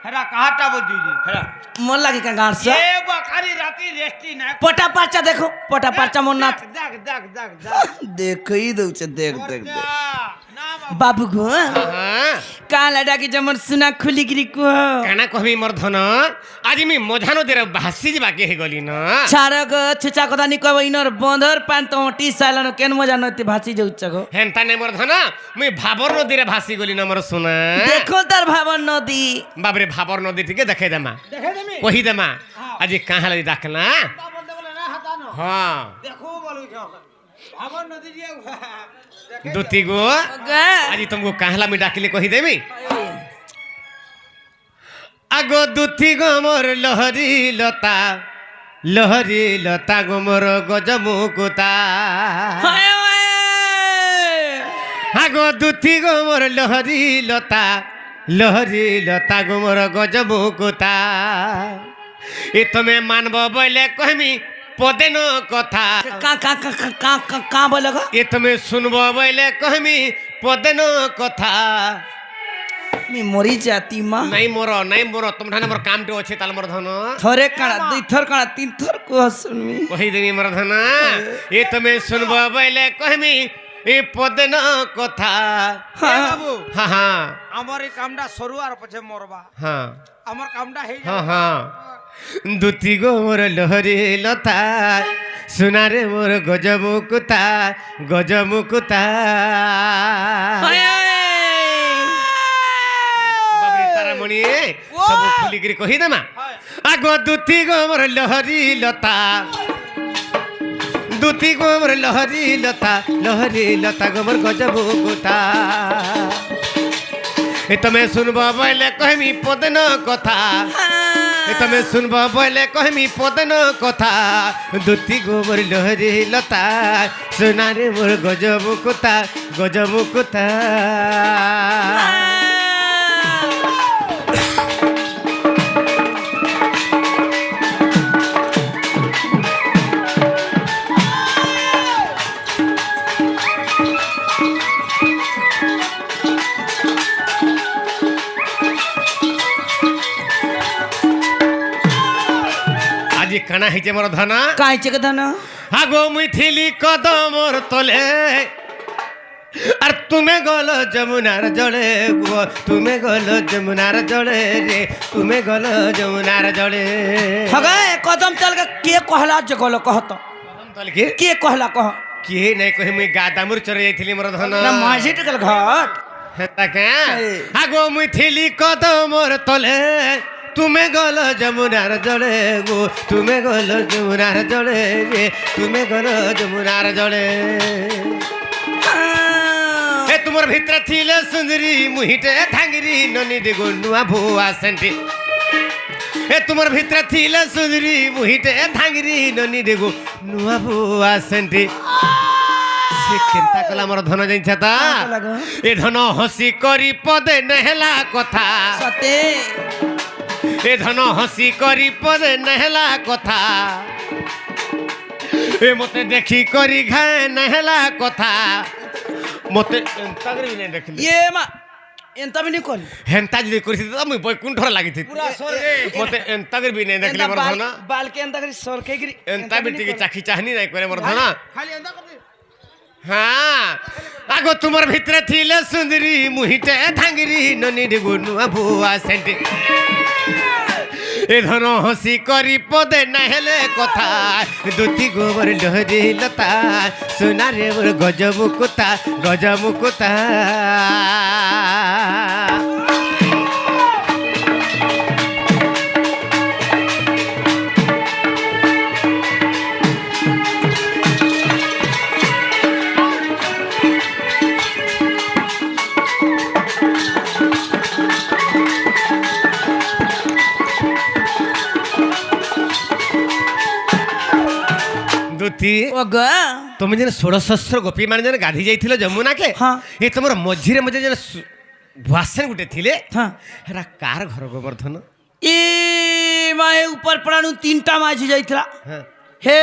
হেরা কাহাটা বলছি হেরা मन लगे क्या गाँव से এ বখারি রাতি রেস্টি না पटा पर्चा देखो पटा पर्चा मन ना দেখ দেখ দেখ দেখ देख ही दो देख देख देख না বাবু গো হ্যাঁ কালা ডাকি যেমন সুনা খুলিকিরি কুহ কানা কহমি মোর ধন আজ আমি মঝা নদীরে ভাসি যাবাকে হয়ে গলি না ছাড় গো ছুচা কথা নি কব ইনর বন্ধর পান তোটি সাইলানো কেন মজা নতি ভাসি যাউছ গো হেনতা নে মোর ধন মুই ভাবর নদীরে ভাসি গলি না মোর সোনা দেখো তার ভাবন নদী বাবরে ভাবর নদী থেকে দেখে দেমা কহি দেমা আজ কাহা লাগি ডাকলা হ্যাঁ দুতি গো আজ তুমको কাহলা মি ডাকিলে কহি দেমি আগো দুতি গো মোর লহরি লতা গো মোর গজমুকুতা আগো দুতি গো মোর লহরি লতা গো মোর গজমুকুতা এ তুমি মানব বলে কহমি পদেন কথা কা বলে গো এ তুমি শুনব বলে কহমি পদেন কথা মি মরি যাতি মা নাই মোর তোমার মোর কামটো আছে তাল মোর ধন থরে কানা দুই থর কানা তিন থর কুহ শুনমি কহি দেবি মোর ধন এ তুমি শুনব বলে কহমি এ পদেন কথা বাবু হ্যাঁ হ্যাঁ আমার এই কামটা সরু আর পছে মরবা হ্যাঁ আমার কামটা হয়ে হ্যাঁ হ্যাঁ দুতি গো মোর লহরি লতা সোনারে মোর গজমুকুতা বাবরে তারামণি সব খুলিকিরি কহি দেমা আগ দুতি গো মোর লহরি লতা দুতি গো মোর লহরি লতা গো মোর গজমুকুতা এ তুমি শুনব বলে কহমি পদন কথা এ তুমি শুনব বলে কহমি পদন কথা দুতি গো মোর লহরি লতা সোনারে মোর গজমুকুতা আজি কানা হইছে মোর ধনা কাইছে কে ধন আগো মুই থিলি কদমর তলে আর তুমি গল যমুনার জলে গো তুমি গল যমুনার জলে রে তুমি গল যমুনার জলে হগে কদম চল কে কহলা যে গলো কহত কদম তলে কি কে কহলা কহ কি নাই কহি মুই গাদামুর চরে যাইছিলি মোর ধন না মাঝি টকল ঘট হেতা কে আগো মুই থিলি কদমর তলে তুমি গল যমুনার জলে গো তুমি গল যমুনার জলে রে তুমি গল যমুনার জলে এ তোমার ভিতরে থিলে সুন্দরী মুহিটে থাঙ্গিরি ননি দে গুনুয়া ভুয়া সেন্টি এ তোমার ভিতরে থিলে সুন্দরী মুহিটে থাঙ্গিরি ননি দে গুনুয়া ভুয়া সেন্টি সে চিন্তা কলা আমার ধন জানিছে তা এ ধন হসি করি পদে নেহলা কথা সতে এ ধন হসি করি পদে নেহলা কথা এ মতে দেখি করি ঘায় নেহলা কথা মতে তাগরি বিনে দেখলি ইয়ে মা এন্তা বিনি কল হেনতা যদি করিছি তো মুই বৈকুণ্ঠর লাগিছি পুরা সরগে মতে তাগরি বিনে দেখলি মোর ধন বাল কে এন্তা করি সরকে গিরি এন্তা বিটিকে চাখি চাহনি নাই করে মোর ধন খালি এন্দা করবি হ্যাঁ আগো তোমার ভিতরে থিলে সুন্দরী মুহিটে থাঙ্গিরি ননি রে গুনুয়া ভুয়া সেন্টি এ ধন হসি করি পদে নাহেলে কথা দুতি গোবর লহরি লতা সোনারে মোর গজমুকুতা দুতি ওগা তুমি যেন ষোড়শস্ত্র গোপী মানে যেন গাধি যাইছিল যমুনাকে হ্যাঁ। এ তোমার মঝিরে মধ্যে যেন ভুয়াসেন গুটে থিলে হ্যাঁ হেরা কার ঘর গোবর্ধন ই মায়ে উপর পড়ানু তিনটা মাঝি যাইতলা হ্যাঁ হে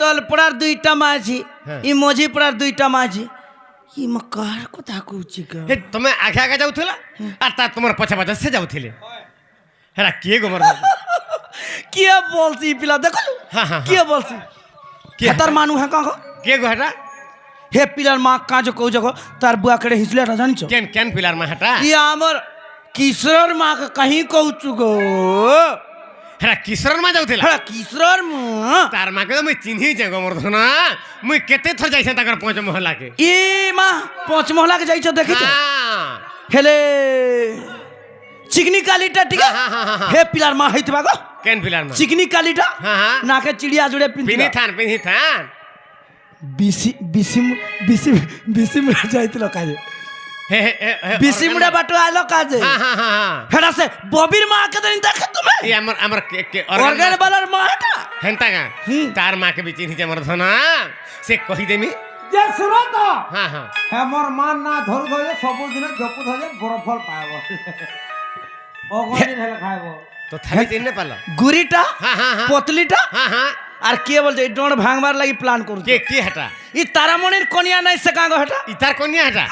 তল পড়ার দুইটা মাঝি হ্যাঁ। ই মঝি পড়ার দুইটা মাঝি ই মকার কথা কହୁଛି গা এ তুমি আগে আগে যাউথিল আর তা তোমার পছা পছা সে যাউথিলে হেরা কিଏ গোবর্ধন কিয়ে বলছি পিলা দেখো হ্যাঁ, হ্যাঁ, কিয়ে বলছি কিয়ে? তার মানু হ্যাঁ কাহ কিଏ গো হেটা হে পিলার মা কাজ কৌ যাক তার বুয়া কেড়ে হিসলে এটা জানিছ কেন কেন পিলার মা হেটা ইয়ে আমার কিশোর মা কাহি কৌচু গো হেরা কিশোর মা যাউଥିଲା হ্যাঁ কিশোর মা তার মাকে তো মুই চিহ্নি যে গোবর্ধন মুই কেতে থর যাইছে তাকর পঞ্চ মহলাকে ই মা পঞ্চমহলাকে যাইছ দেখিছ হ্যাঁ হেলে চিকনি কালিটা ঠিক হে পিলার মা হইতবা গো কেন পিলার মা চিকনি কালিটা হ্যাঁ, হ্যাঁ। নাকে চিড়িয়া জুড়ে পিনি থান বিসি বিসি বিসি বিসি মুড়া যাইছিল কাজে হে হে বিসি মুড়া বাটো আইলো কাজে হ্যাঁ হ্যাঁ হ্যাঁ হেডা সে ববির মা কে দিন দেখে তুমি ই আমার অর্গান বালার মা এটা হেনতা গা হুম। তার মাকে বি চিহ্নি যে গোবর্ধন সে কহি দেমি যে শুনো তো হ্যাঁ হ্যাঁ হেমর মান না ধরু ধরে ସବୁଦିନ ଜପୁ ଧରେ ବଡ଼ ଫଳ ପାଇବ ଅଗଣି ହେଲେ ଖାଇବ তো থামি চিহ্নে পাল গুড়িটা হ্যাঁ হ্যাঁ হ্যাঁ পতলিটা হ্যাঁ হ্যাঁ আর কে বলছে এই ডোঁড় ভাঙবার লাগি প্ল্যান করছে কে কি হেটা ই তারামণির কনিয়া নাই সে কাগো হেটা ইতার কন্যা হেটা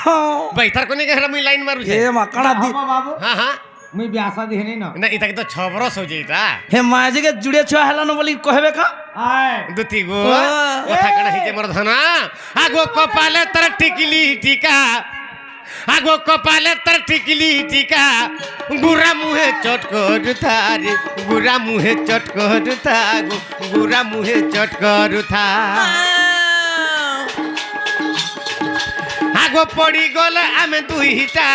ভাই ইতার কন্যা হেটা মুই লাইন মারুছে হে মা কানা দি হব বাবু হ্যাঁ হ্যাঁ মুই বিয়াসা দিহেনি ন না ইতাকে তো 6 বরস হইছে ইটা হে মাঝিকে জুড়ে ছুয়া হেলান বলি কহবে কা আয় দুতি গো ও। কথা কানা হইছে মোর ধনা আগো কপালে তার টিকলি টিকা আগো কপালে তার টিকলি টিকা গুরা মুহে চটকর থারে গুরা মুহে চটকর থা গো গুরা মুহে চটকর থা আগো পড়ি গলে আমি দুইটা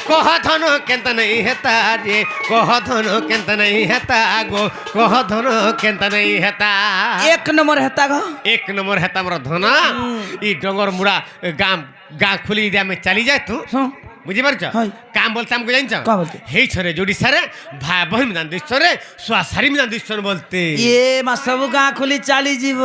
কহ ধন কেন্ত নাই হেতা রে কহ ধন কেন্ত নাই হেতা গো কহ ধন কেন্ত নাই হেতা এক নম্বর হেতা গো এক নম্বর হেতা মোর ধন ই ডঙ্গর মুড়া গাঁ খুলি দিয়ে আমি চালি যাই তু হ্যাঁ। বুঝিপারছ হয়। কাম বলতে আমাকে জানিছ কা বলতে? হেই ছরে যোড়ি সারে ভাই বহিন মিদান দিশ্বরে সোয়া সারি মিদান দিশ্বর বলতে ইয়ে মা সব গাঁ খুলি চালি যাব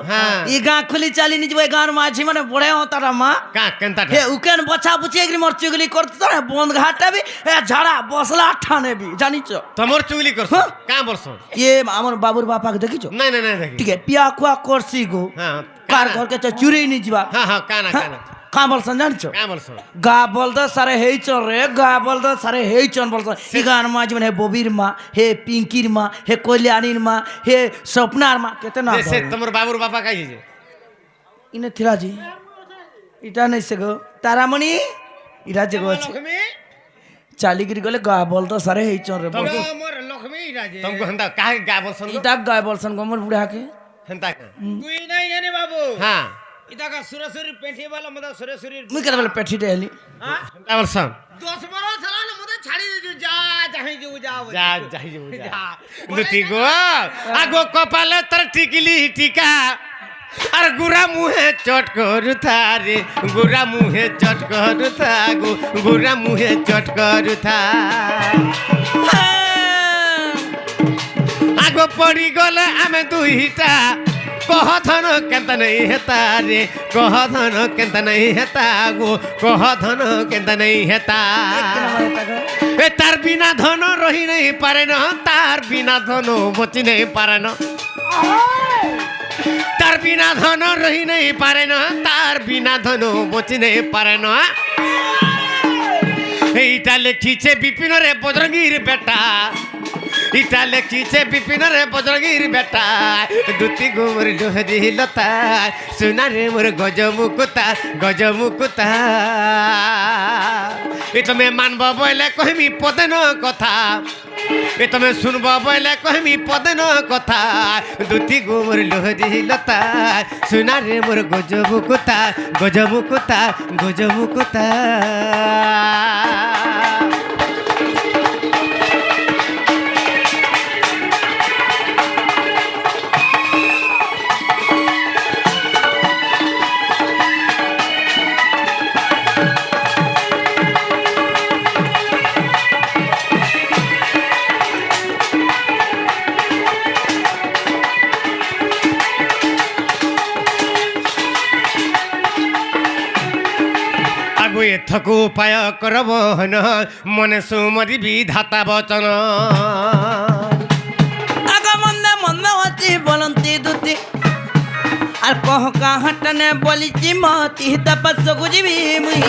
হ্যাঁ। ই গাঁ খুলি চালি নি যাব গাঁর মাঝি মানে বড়ে তারা মা কা কেনতা হে উকেন বছা বুছি এগ্রি মোর চুগলি করতে তো না বন্ধ ঘাটা বি এ ঝাড়া বসলা ঠানে বি জানিছ তোমার চুগলি করছ হ্যাঁ। কা বলছ ইয়ে আমার বাবুর বাপাকে দেখিছ না না না দেখি ঠিক আছে পিয়া খুয়া করছি গো হ্যাঁ কার ঘরকে চুরি নি যা হ্যাঁ হ্যাঁ কানা কানা কা বলছেন জানিছ কা বলছ গা বলতো সারে হেই চন রে গা বলতো সারে হেই চন বলতো ই গান মা জীবন হে ববির মা হে পিঙ্কির মা হে কল্যাণীর মা হে স্বপ্নার মা কেতে না সে তোমার বাবুর বাবা কাইছে ইনে থিলা জি ইটা নাই সে গো তারামণি ইরা যে গো আছে চালিগিরি গলে গা বলতো সারে হেই চন রে বলতো মোর লক্ষ্মী রাজে तुमको हंदा काहे गा बोलसन ইটা গায় বলছেন গোমর বুড়া কে हंदा का তুই নাই জানি বাবু हां ইদাকা সুরসুরি পেঁঠি বালা মদা সুরসুরি মুই কেন বলে পেঠি দেলি হ্যাঁ हंदा बोलसन 10 বড় সালা মদা ছাড়ি দিছু যা যাই যু যা जा जाहि जो जा दुती गो आगो कपाले तर टिकली टिका আর গুরা মুহে চট করু থারে গুরা মুহে চট করু থা গো গুরা মুহে চট করু থা আগো পড়ি গলে আমি দুইটা কহ ধন কেন্ত নাই হেতা রে কহ ধন কেন্ত নাই হেতা গো কহ ধন কেন্ত নাই হেতা এ তার বিনা ধন রহি নাই পারে না তার বিনা ধন বচি নাই পারে না তার বিনা ধন রহি নাই পারে না তার বিনা ধন বচি নাই পারে না এইটা লেখিছে বিপিন রে বজরঙ্গীর বেটা ইটা লেখিছে বিপিন রে বজরঙ্গীর বেটা দুতি গোমর ডোহরি লতা সোনা রে মোর গজ মুকুতা এ তুমি মানব বইলে কহিমি পদেন কথা এ তুমি শুনব বইলে কহিমি পদেন কথা দুতি গোমর লোহরি লতা সোনা রে মোর গজ মুকুতা আগু এথকু উপায় করব হন মনে সুমরি বিধাতা বচন আগা মন্দে মন্দে হচ্ছি বলন্তি দুতি আর কহ কাহাটনে বলিছি মতি তপস্য গুজিবি মুই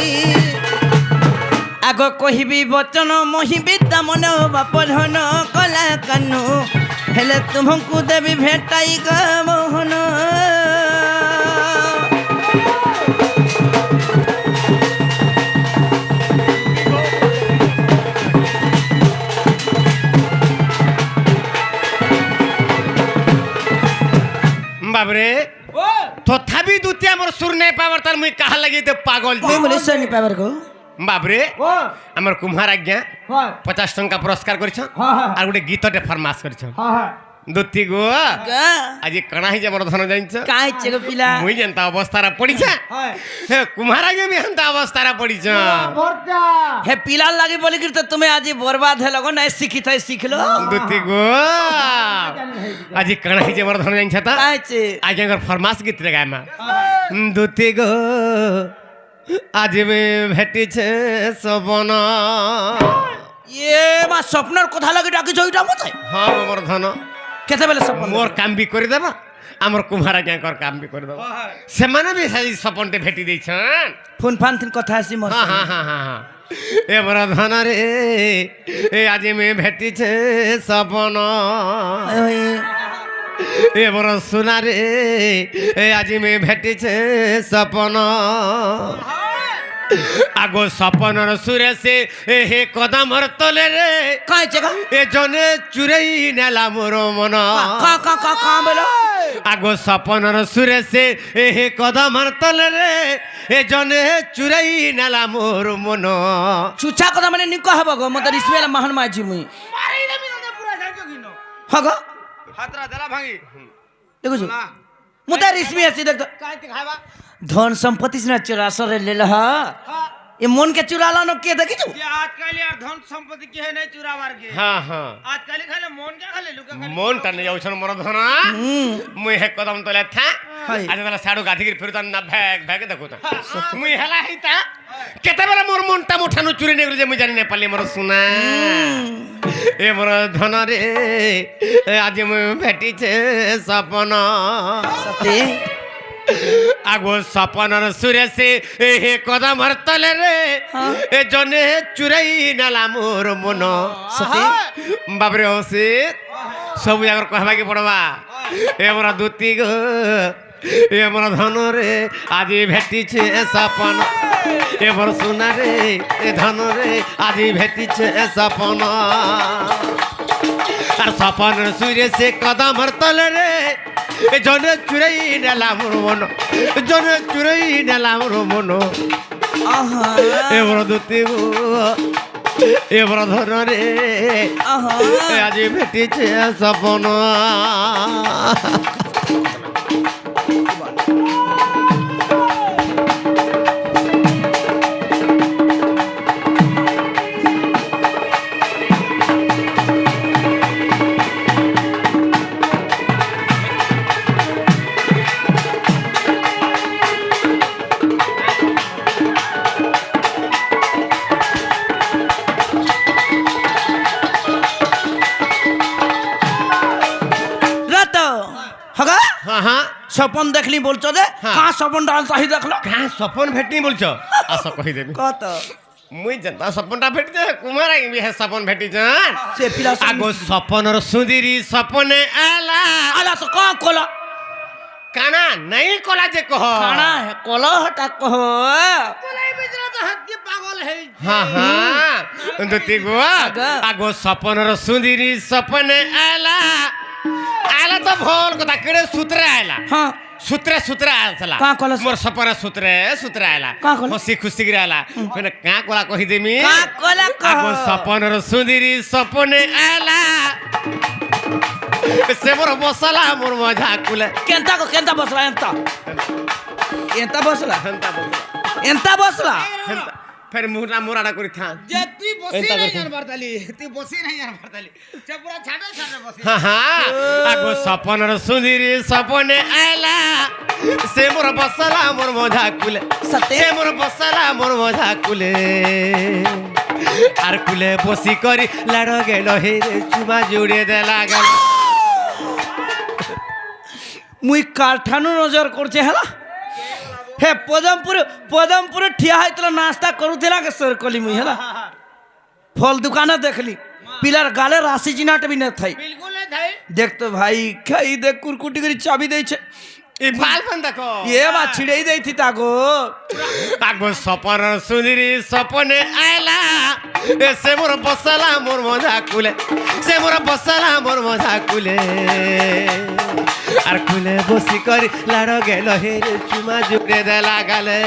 আগ কহিবি বচন মহিবি মন বাপ ধন কলা কানু হেলে তুমକୁ দেবি ভেটাই গ মোহন বাবরে ও তথাপি দুটি আমার সুর নাই পাবার তার মুই কাহা লাগি এতে পাগল মুই বলি সনি পাবার গো বাবরে ও আমার কুম্হার আজ্ঞা হয় 50 টঙ্কা পুরস্কার করেছ হ্যাঁ হ্যাঁ আর গোটে গীতটে ফরমাস করেছ হ্যাঁ হ্যাঁ দুটি গো গা আজি কণা হই যাবার ধন জানিছ কাই চেগো পিলা মুই যেনতা অবস্থারা পড়িছ হয় হে কুম্হার আগে বি হেনতা অবস্থারা পড়িছ বর্জা হে পিলার লাগি বলি কি তো তুমি আজি বরবাদ হে লগো নাই শিখি থাই শিখলো দুটি গো আজি কণা হই যাবার ধন জানিছ তা কাই চে আগে আমার ফরমাস গীত রে গায়মা দুটি গো আজ মে ভেটিছে সবন ইয়ে মা স্বপ্নর কথা লাগি ডাকিছ ওইটা মতে হ্যাঁ আমার ধন কেতে বেলে স্বপ্ন মোর কাম বি করে দেবা আমার কুম্হার আজ্ঞাকর কাম বি করে দেবা সেমানে বি সেই সপনটে ভেটি দিয়েছেন ফোন ফান থিন কথা আসি মোর হ্যাঁ হ্যাঁ হ্যাঁ হ্যাঁ হ্যাঁ এ মোর ধন রে এ আজ মে ভেটিছে সপন এ মোর সোনা রে এ আজ মে ভেটিছে সপন আগো সপনর সুরে সে এ হে কদমর তলে রে কাই চেগা এ জনে চুরাই নেলা মোর মন কা কা কা কা বেলো আগো সপনর সুরে সে এ হে কদমর তলে রে এ জনে চুরাই নেলা মোর মন চুচা কথা মানে নিক হব গো মতে রিসমেলা মহান মাঝি মুই মারি দেবি না পুরা জানছো কিনো হগ হাতরা দেলা ভাঙি দেখুছ মতে রিসমি আছি দেখ কাইতে খাইবা ধন সম্পত্তি না চোরা সরে লেল হ এ মন কে চুরালানো কে দেখিছ যে আজকাল আর ধন সম্পত্তি কি হে নাই চুরাবার কে হ্যাঁ হ্যাঁ আজকাল খালি মন কে খালি লুকা খালি মন টানে যাউছন মোর ধনা মুই হে কদম তলে থা হাই। আজ তালা সাড়ু গাধিকির ফিরতান না ভ্যাগ ভ্যাগ দেখুতা মুই হেলা হইতা কেতেবেলা মোর মনটা মুঠানো চুরি নেগল যে মুই জানি না পালি মোর সোনা এ মোর ধন রে আজ মুই ভেটিছে সপন সতে আগো সপনর সুরে সে এ হে কদমর তলে রে হ্যাঁ। এ জনে চুরাই নেলা মোর মন সতে বাবরে হসে সবু জায়গার কহবাকে পড়বা এ মোর দুতি গো এ মোর ধন রে আজি ভেটিছে সপন এ মোর সোনা রে এ ধন রে আজি ভেটিছে সপন আর সপনের সুরে সে কদমর তলে রে এ জনে চুরাই নেলা মোর মন জনে চুরাই নেলা মোর মন আহা এ মোর দুতি গো এ মোর ধন রে আহা আজি ভেটিছে সপন রাত হগ হ্যাঁ হ্যাঁ স্বপন দেখলি বলছো যে হ্যাঁ। কা স্বপন ডাল তাহি দেখলো কাঁ সপন ভেটনি বলছ আস কহিদেবি কত মুই জানতা সপনটা ভেটিছে কুমার আগে হে সপন ভেটিছন সে পিলা আগো সপনর সুদিরি সপনে আলা আলা তো কা কলা কানা নাই কলা যে কহ কানা হে কলা হটা কহ কোলাই বিজরা তো হাত দিয়ে পাগল হেই হ্যাঁ হ্যাঁ দুতি গো আগা। আগো সপনর সুদিরি সপনে আলা আলা তো ভল কথা কেড়ে সূত্রে আইলা হ্যাঁ সূত্রে সূত্রে আসলা কাঁ কলা মোর সপনে সূত্রে সূত্রে আইলা কাঁ কলা? হসি খুশি করে আইলা মানে কাঁ কলা কহি দেমি কা কলা কহ আগো সপনর সুদিরি সপনে আলা সে মোর বসলা মোর মজা কুলে কেনতা বসলা এন্তা বসলা হেন্তা বসলা এন্তা বসলা হেন্তা ফের মুহরা মুরাটা করি থা যে তুই বসি এন্তা নাই করছে। জানবার তালি তুই বসি নাই জানবার তালি সে পুরা ছাড়ে ছাড়ে বসি হ্যাঁ হ্যাঁ আগো সপনর সুদিরি সপনে আলা সে মোর বসলা মোর মজা কুলে সতে সে মোর বসলা মোর মজা কুলে আর কুলে বসি করি লাড় গেল হে রে চুমা জুড়ে দেলা গেল মুই কারঠানু নজর করছে হেলা হে পদমপুর ঠিয়া হইতল নাস্তা করুଥିଲା কে সর কলি মুই হেলা ফল দোকানে দেখলি পিলার গালে রাশি চিনাট भी न থাই बिल्कुल नहीं थाई দেখ তো ভাই খাই দেখ কুরকুটি করে চাবি দেইছে এই বালপন দেখো এ বা ছিড়েই দেইতি তাগো আগো সপন সুন্দরী সপনে আইলা এ সে মোর বসলা মোর মজা কুলে সে মোর বসলা মোর মজা কুলে আর কুলে বসি করি লাড় গেল হে চুমা জুড়ে দেলা গালে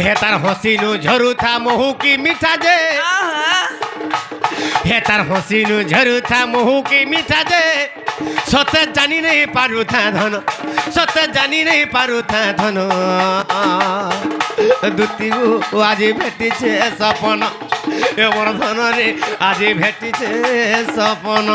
হে তার হসিনু ঝরুথা মহু কি মিঠা যে হে তার হসিনু ঝরুথা মহু কি মিঠা যে সতে জানি নেই পারুথা ধন সতে জানি নেই পারুথা ধন দুতিগু আজি ভেটিছে সপন এমন ধনরে আজি ভেটিছে সপন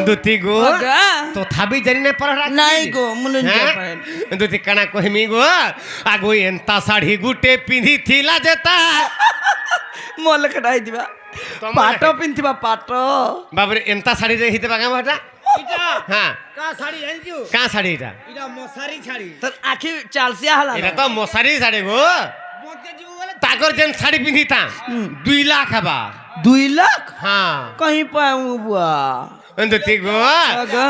দুতি গো তথাপি জানি না পারা নাই গো মুলুন দুতি কানা কহিমি গো আগো এন্তা শাড়ি গুটে পিন্ধি থিলা যেতা মল কটাই দিবা পাট পিন্ধিবা পাট বাবরে এন্তা শাড়ি রে হিতে বাগা বাটা এটা হ্যাঁ কা শাড়ি জানছো কা শাড়ি এটা এটা মশারি শাড়ি তোর আখি চালসিয়া হলা এটা তো মশারি শাড়ি গো বলতে জিও বলে তাকর যেন শাড়ি পিন্ধিতা 2 লাখ হবা 2 লাখ হ্যাঁ কहीं পাऊ বুয়া দুতি গো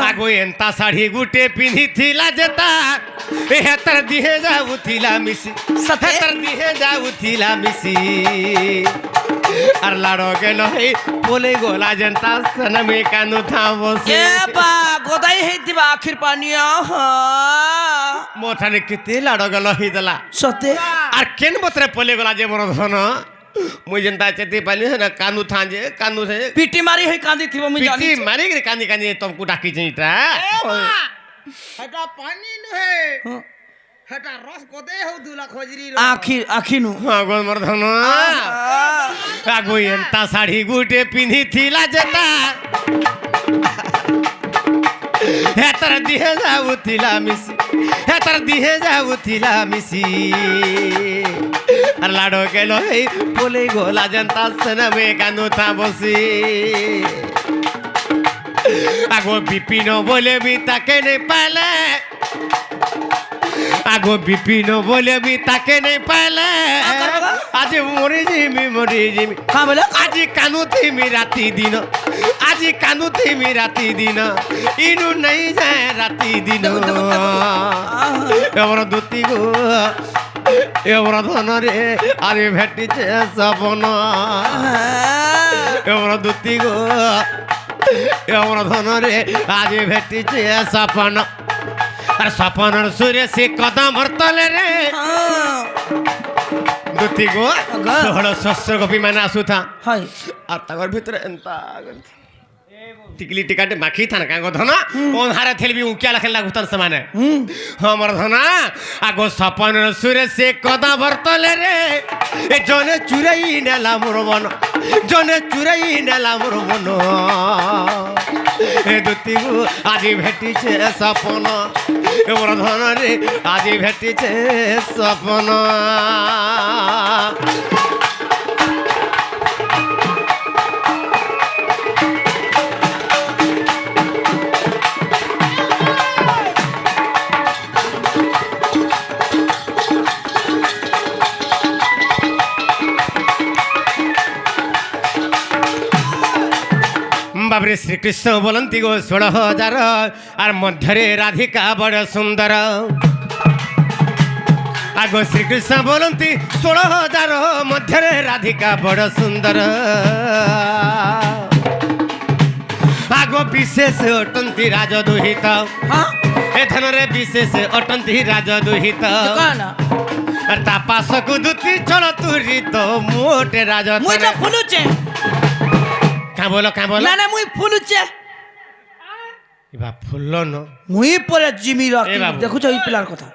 আগো এন্তা শাড়ি গুটে পিন্ধি থিলা যেতা হেতর দিহে যাউ থিলা মিছি সতে? হেতর দিহে যাউ থিলা মিছি আর লাড়ো গেল হে বলে গোলা জনতা সনমে কানু থা বসে এ বা গোদাই হেইতিবা আখির পানিয়া মোথানে কিতে লাড়ো গেল হে দলা সতে আর কেন বতরে পলে গোলা যে মোর ধন মুই জনতা চেতি পানি না কানু থা যে কানু সে পিটি মারি হে কাঁদি থিব মুই জানি পিটি মারি রে কানি কানি তমকু ডাকি যেটা এটা পানি নহে এটা রস কদে হউতুলা খজরি আখি নু আগো মোর ধন আগো এন্তা শাড়ি গুটে পিন্ধি থিলা যেতা হেতর দিহে যাউ থিলা মিছি হেতর দিহে যাউ থিলা মিছি আর লাড়ো গেল হে বলে গোলা জনতা সনমে কানু থা বসি আগো বিপিন বলে বি তাকে নেই পালে আগো বিপিন বলে বি তাকে নেই পালে আজি মরি জিমি হ্যাঁ বলে আজি কানু থিমি রাতি দিন আজি কানু থিমি রাতি দিন ইনু নাই যায় রাতি দিন এবার দুতি গো এবার ধন রে আরে ভেটিছে সপন এবার দুতি গো এবার ধন রে আরে ভেটিছে সপন আর সপনর সুরে সে কদম তলে রে দুতি গো ষোহଳ ଶସ୍ୟ ଗୋପୀ ମାନେ ଆସୁଥା হাই আর তাকর ভিতরে এন্তা টিকলি টিকাটে মাখি থান কাঙ্গ ধন অন্ধারে থেলবি উকিয়া লাখে লাগুতন সেমানে আমার ধন আগো সপনর সুরে সে কদা ভরতলে রে এ জনে চুরাই নেলা মোর মন জনে চুরাই নেলা মোর মন এ দুতি গো আজি ভেটিছে সপন এমর ধন রে আজি ভেটিছে সপন বাবরে শ্রীকৃষ্ণ বলন্তি গো 16,000 আর মধ্যরে রাধিকা বড় সুন্দর আগো শ্রীকৃষ্ণ বলন্তি 16,000 মধ্যরে রাধিকা বড় সুন্দর আগো বিশেষ অটন্তি রাজ দুহিত হ্যাঁ এ ধনরে বিশেষ অটন্তি রাজ দুহিত কানা আর তা পাশকু দুতি চল তুরি তো মোটে রাজ মুই তো ফুলুছে কা বলো না না মুই ফুলুছে এবা ফুলল ন মুই পরে জিমি রাখি এ বাবু। দেখুছ এই পিলার কথা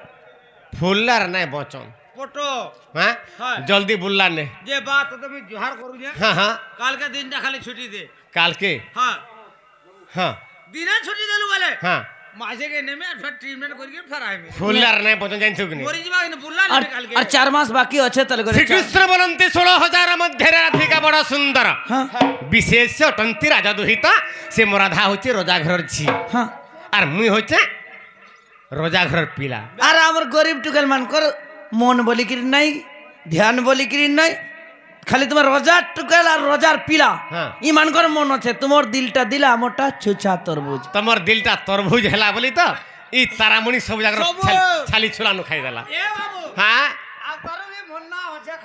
ফুললার নাই বচন ফটো হ্যাঁ হ্যাঁ। জলদি বুল্লা নে যে বাত তুমি জোহার করু যে হ্যাঁ হ্যাঁ কালকে দিনটা খালি ছুটি দে কালকে হ্যাঁ হ্যাঁ দিনে ছুটি দেলু বলে হ্যাঁ মাঝে কে নেমে আর ফের ট্রিটমেন্ট করি ফের আইবে ফুললার নাই বচন জানছো কি মরি যাবা কিন্তু বুল্লা আর নেবে কালকে আর 4 মাস বাকি আছে তাহলে করে শ্রীকৃষ্ণ বলন্তি 16,000 মধ্যে রাধিকা বড় সুন্দর হ্যাঁ বিশেষ অটন্তি রাজা দুহিত সে মরাধা হচ্ছে রোজা ঘরের ঝি হ্যাঁ আর মুই হচ্ছে রোজা ঘরের পিলা আর আমার গরিব টুকেল মানকর মন বলি কিরি নাই ধ্যান বলি কিরি নাই খালি তোমার রোজার টুকেল আর রোজার পিলা হ্যাঁ। ইমানকর মন আছে তোমার দিলটা দিলা মোটা ছুছা তরবুজ তোমার দিলটা তরভুজ হেলা বলি তো ই তারামণি সব জায়গার ছালি ছুলানো খাই দেলা হ্যাঁ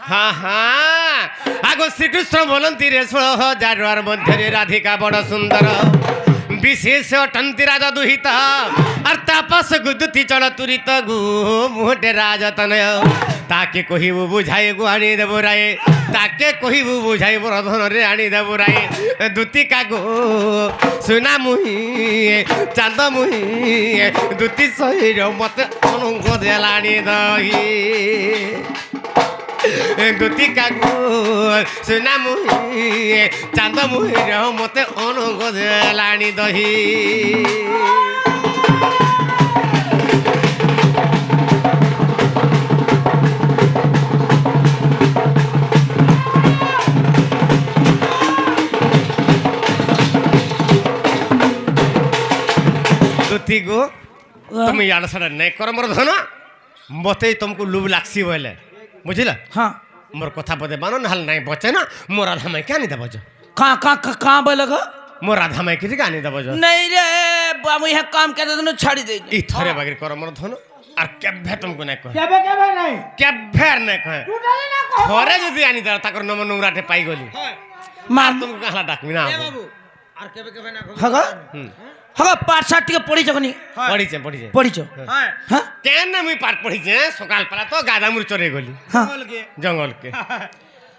হ্যাঁ হ্যাঁ আগ শ্রীকৃষ্ণ বলন্তি রে 16,000 মধ্যে রাধিকা বড় সুন্দর বিশেষ অটন্তি রাজা দুহিত আর তাপস গুদুতি চল তুরিত গু মুহটে রাজতনয় তাকে কহিবু বুঝাই গু আনি দেব রায়ে তাকে কহিবু বুঝাই বরধন রে আনি দেব রায়ে দুতিকা গো সুনা মুহি চাঁদ মুহি দুতি সহির মতে অনুঙ্গ দেলানি দহি দুতিকা গো সুনা মুহি চাঁদ মুহির মতে অনুঙ্গ দেলানি দহি দুতি গো তুমি ইয়াড় সাড়ে নাই কর মোর ধন মতে তুমକୁ লুভ লাগছি বলে বুঝিলা হ্যাঁ মোর কথা বদে বানো নাহলে নাই বচে না মোর রাধা মাইকে আনি দেব যো কা কা কা বলে গো মোর রাধা মাইকে ঠিক আনি দেব যো नहीं रे बाबू यहाँ काम कर देनो छाड़ी दे ই থরে বাগির কর মোর ধন আর কেভে তুমକୁ নাই কহ কেবে কেবে নাই কেভে নাই কহ টুটালি না কহ থরে যদি আনি দাও তাকর নম নোংরাটে পাই গলি मार তুমକୁ কাহলা ডাকমি না আর কেবে কেবে না হগো হুম হগো পাঁচ সাত টিকে পড়িছ কোনি পড়িছে পড়িছে পড়িছ হ্যাঁ হ্যাঁ কেন মুই পাঠ পড়িছে সকাল পালা তো গাদামুর চরে গলি হ্যাঁ বলকে জঙ্গলকে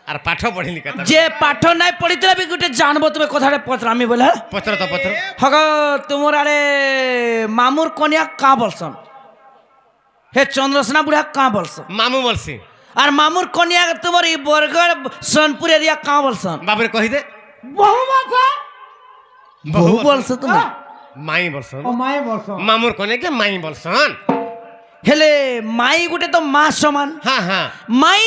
আর পাঠ পড়িলি কথা যে পাঠ নাই পড়িতলে বি গুটে জানবো তুমি কথাটা পত্র আমি বলে পত্র তো পত্র হগো তোমার আরে মামুর কনিয়া কা বলছন হে চন্দ্রসেনা বুড়া কা বলছন মামু বলছি আর মামুর কনিয়া তোমার এই বরগড় সোনপুর এরিয়া কা বলছন বাবুরে কহি দে বহু বছর বহু বলছো তুমি মাই বলছন ও মায়ে বলছো মামুর কোনে কে মাই বলছন হেলে মাই গুটে তো মা সমান হ্যাঁ হ্যাঁ মাই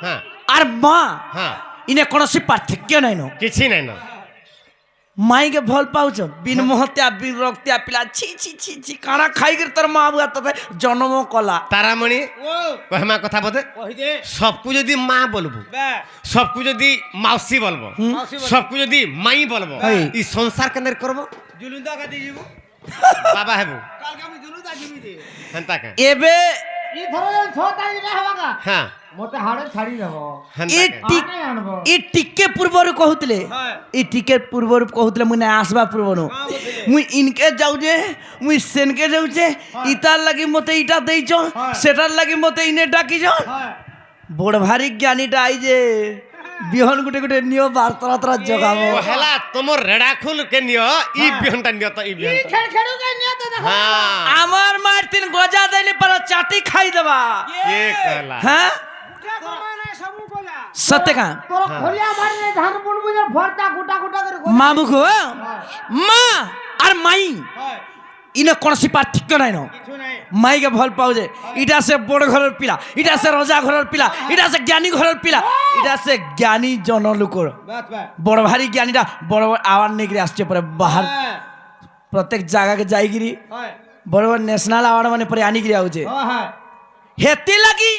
হ্যাঁ আর মা হ্যাঁ ইনে কোনসি পার্থক্য নাই ন কিছু নাই না মাইকে ভাল পাউছ বিন মহত্যা বিন রক্তিয়া পিলা ছি ছি ছি ছি কানা খাইগির তোর মা বুয়া তোতে জন্ম কলা তারামণি ও কহমা কথা বলতে কই দে সবকু যদি মা বলবো বে সবকু যদি মাউসি বলবো সবকু যদি মাই বলবো এই। ই সংসার কেন করবো জুলুন্দা কাটি যাব বাবা হেবু কালকে আমি জুলুন্দা জিবি দে হেন্তা কে এবে ই ধরে 6 তারিখ না হবাগা হ্যাঁ মতে হাড়ে ছাড়ি দেব হেন্তা ই কে টিক আনে আনবো ই টিকে পূର୍ବରୁ কହୁଥିଲେ হ্যাঁ। ই টিকে পূର୍ବରୁ কହୁଥିଲେ মুই না আসবা পূର୍ବରୁ মুই ইনকে যাও যে মুই সেনকে যাও যে ইতার লাগি মতে ইটা দেইছ সেটার লাগি মতে ইনে ডাকিছ হ্যাঁ বড় ভারী জ্ঞানীটা আই যে বিহন গুটে গুটে নিও বার্তারাত্রা জগাবো হেলা তোমার রেড়াখুল কে নিও ই বিহনটা নিও তো ই বিহনটা খেড় খেড়ু কে নিয়ে তো দেখো হ্যাঁ আমার মার তিন গজা দেলি পর চাটি খাই দেবা কে কলা হ্যাঁ সবু বলা সত্য কা তোর খলিয়া মারলে ধান বুনবু যে ভরটা গোটা গোটা করে মামু গো মা আর মাই হয় ইনে কোনসি পার্থক্য নাই ন কিছু নাই মাইকে ভাল পাও যে ইটা সে বড় ঘরের পিলা ইটা সে রজা ঘরের পিলা ইটা সে জ্ঞানী ঘরের পিলা ইটা সে জ্ঞানী জনলোকর বাত বা বড় ভারী জ্ঞানীটা বড় বড় আওয়ার নেগরি আসছে পরে বাহার হ্যাঁ প্রত্যেক জায়গাকে যাইগিরি হয় বড় বড় ন্যাশনাল আওয়ার্ড মানে পরে আনিগিরি আউছে হ্যাঁ হেতি লাগি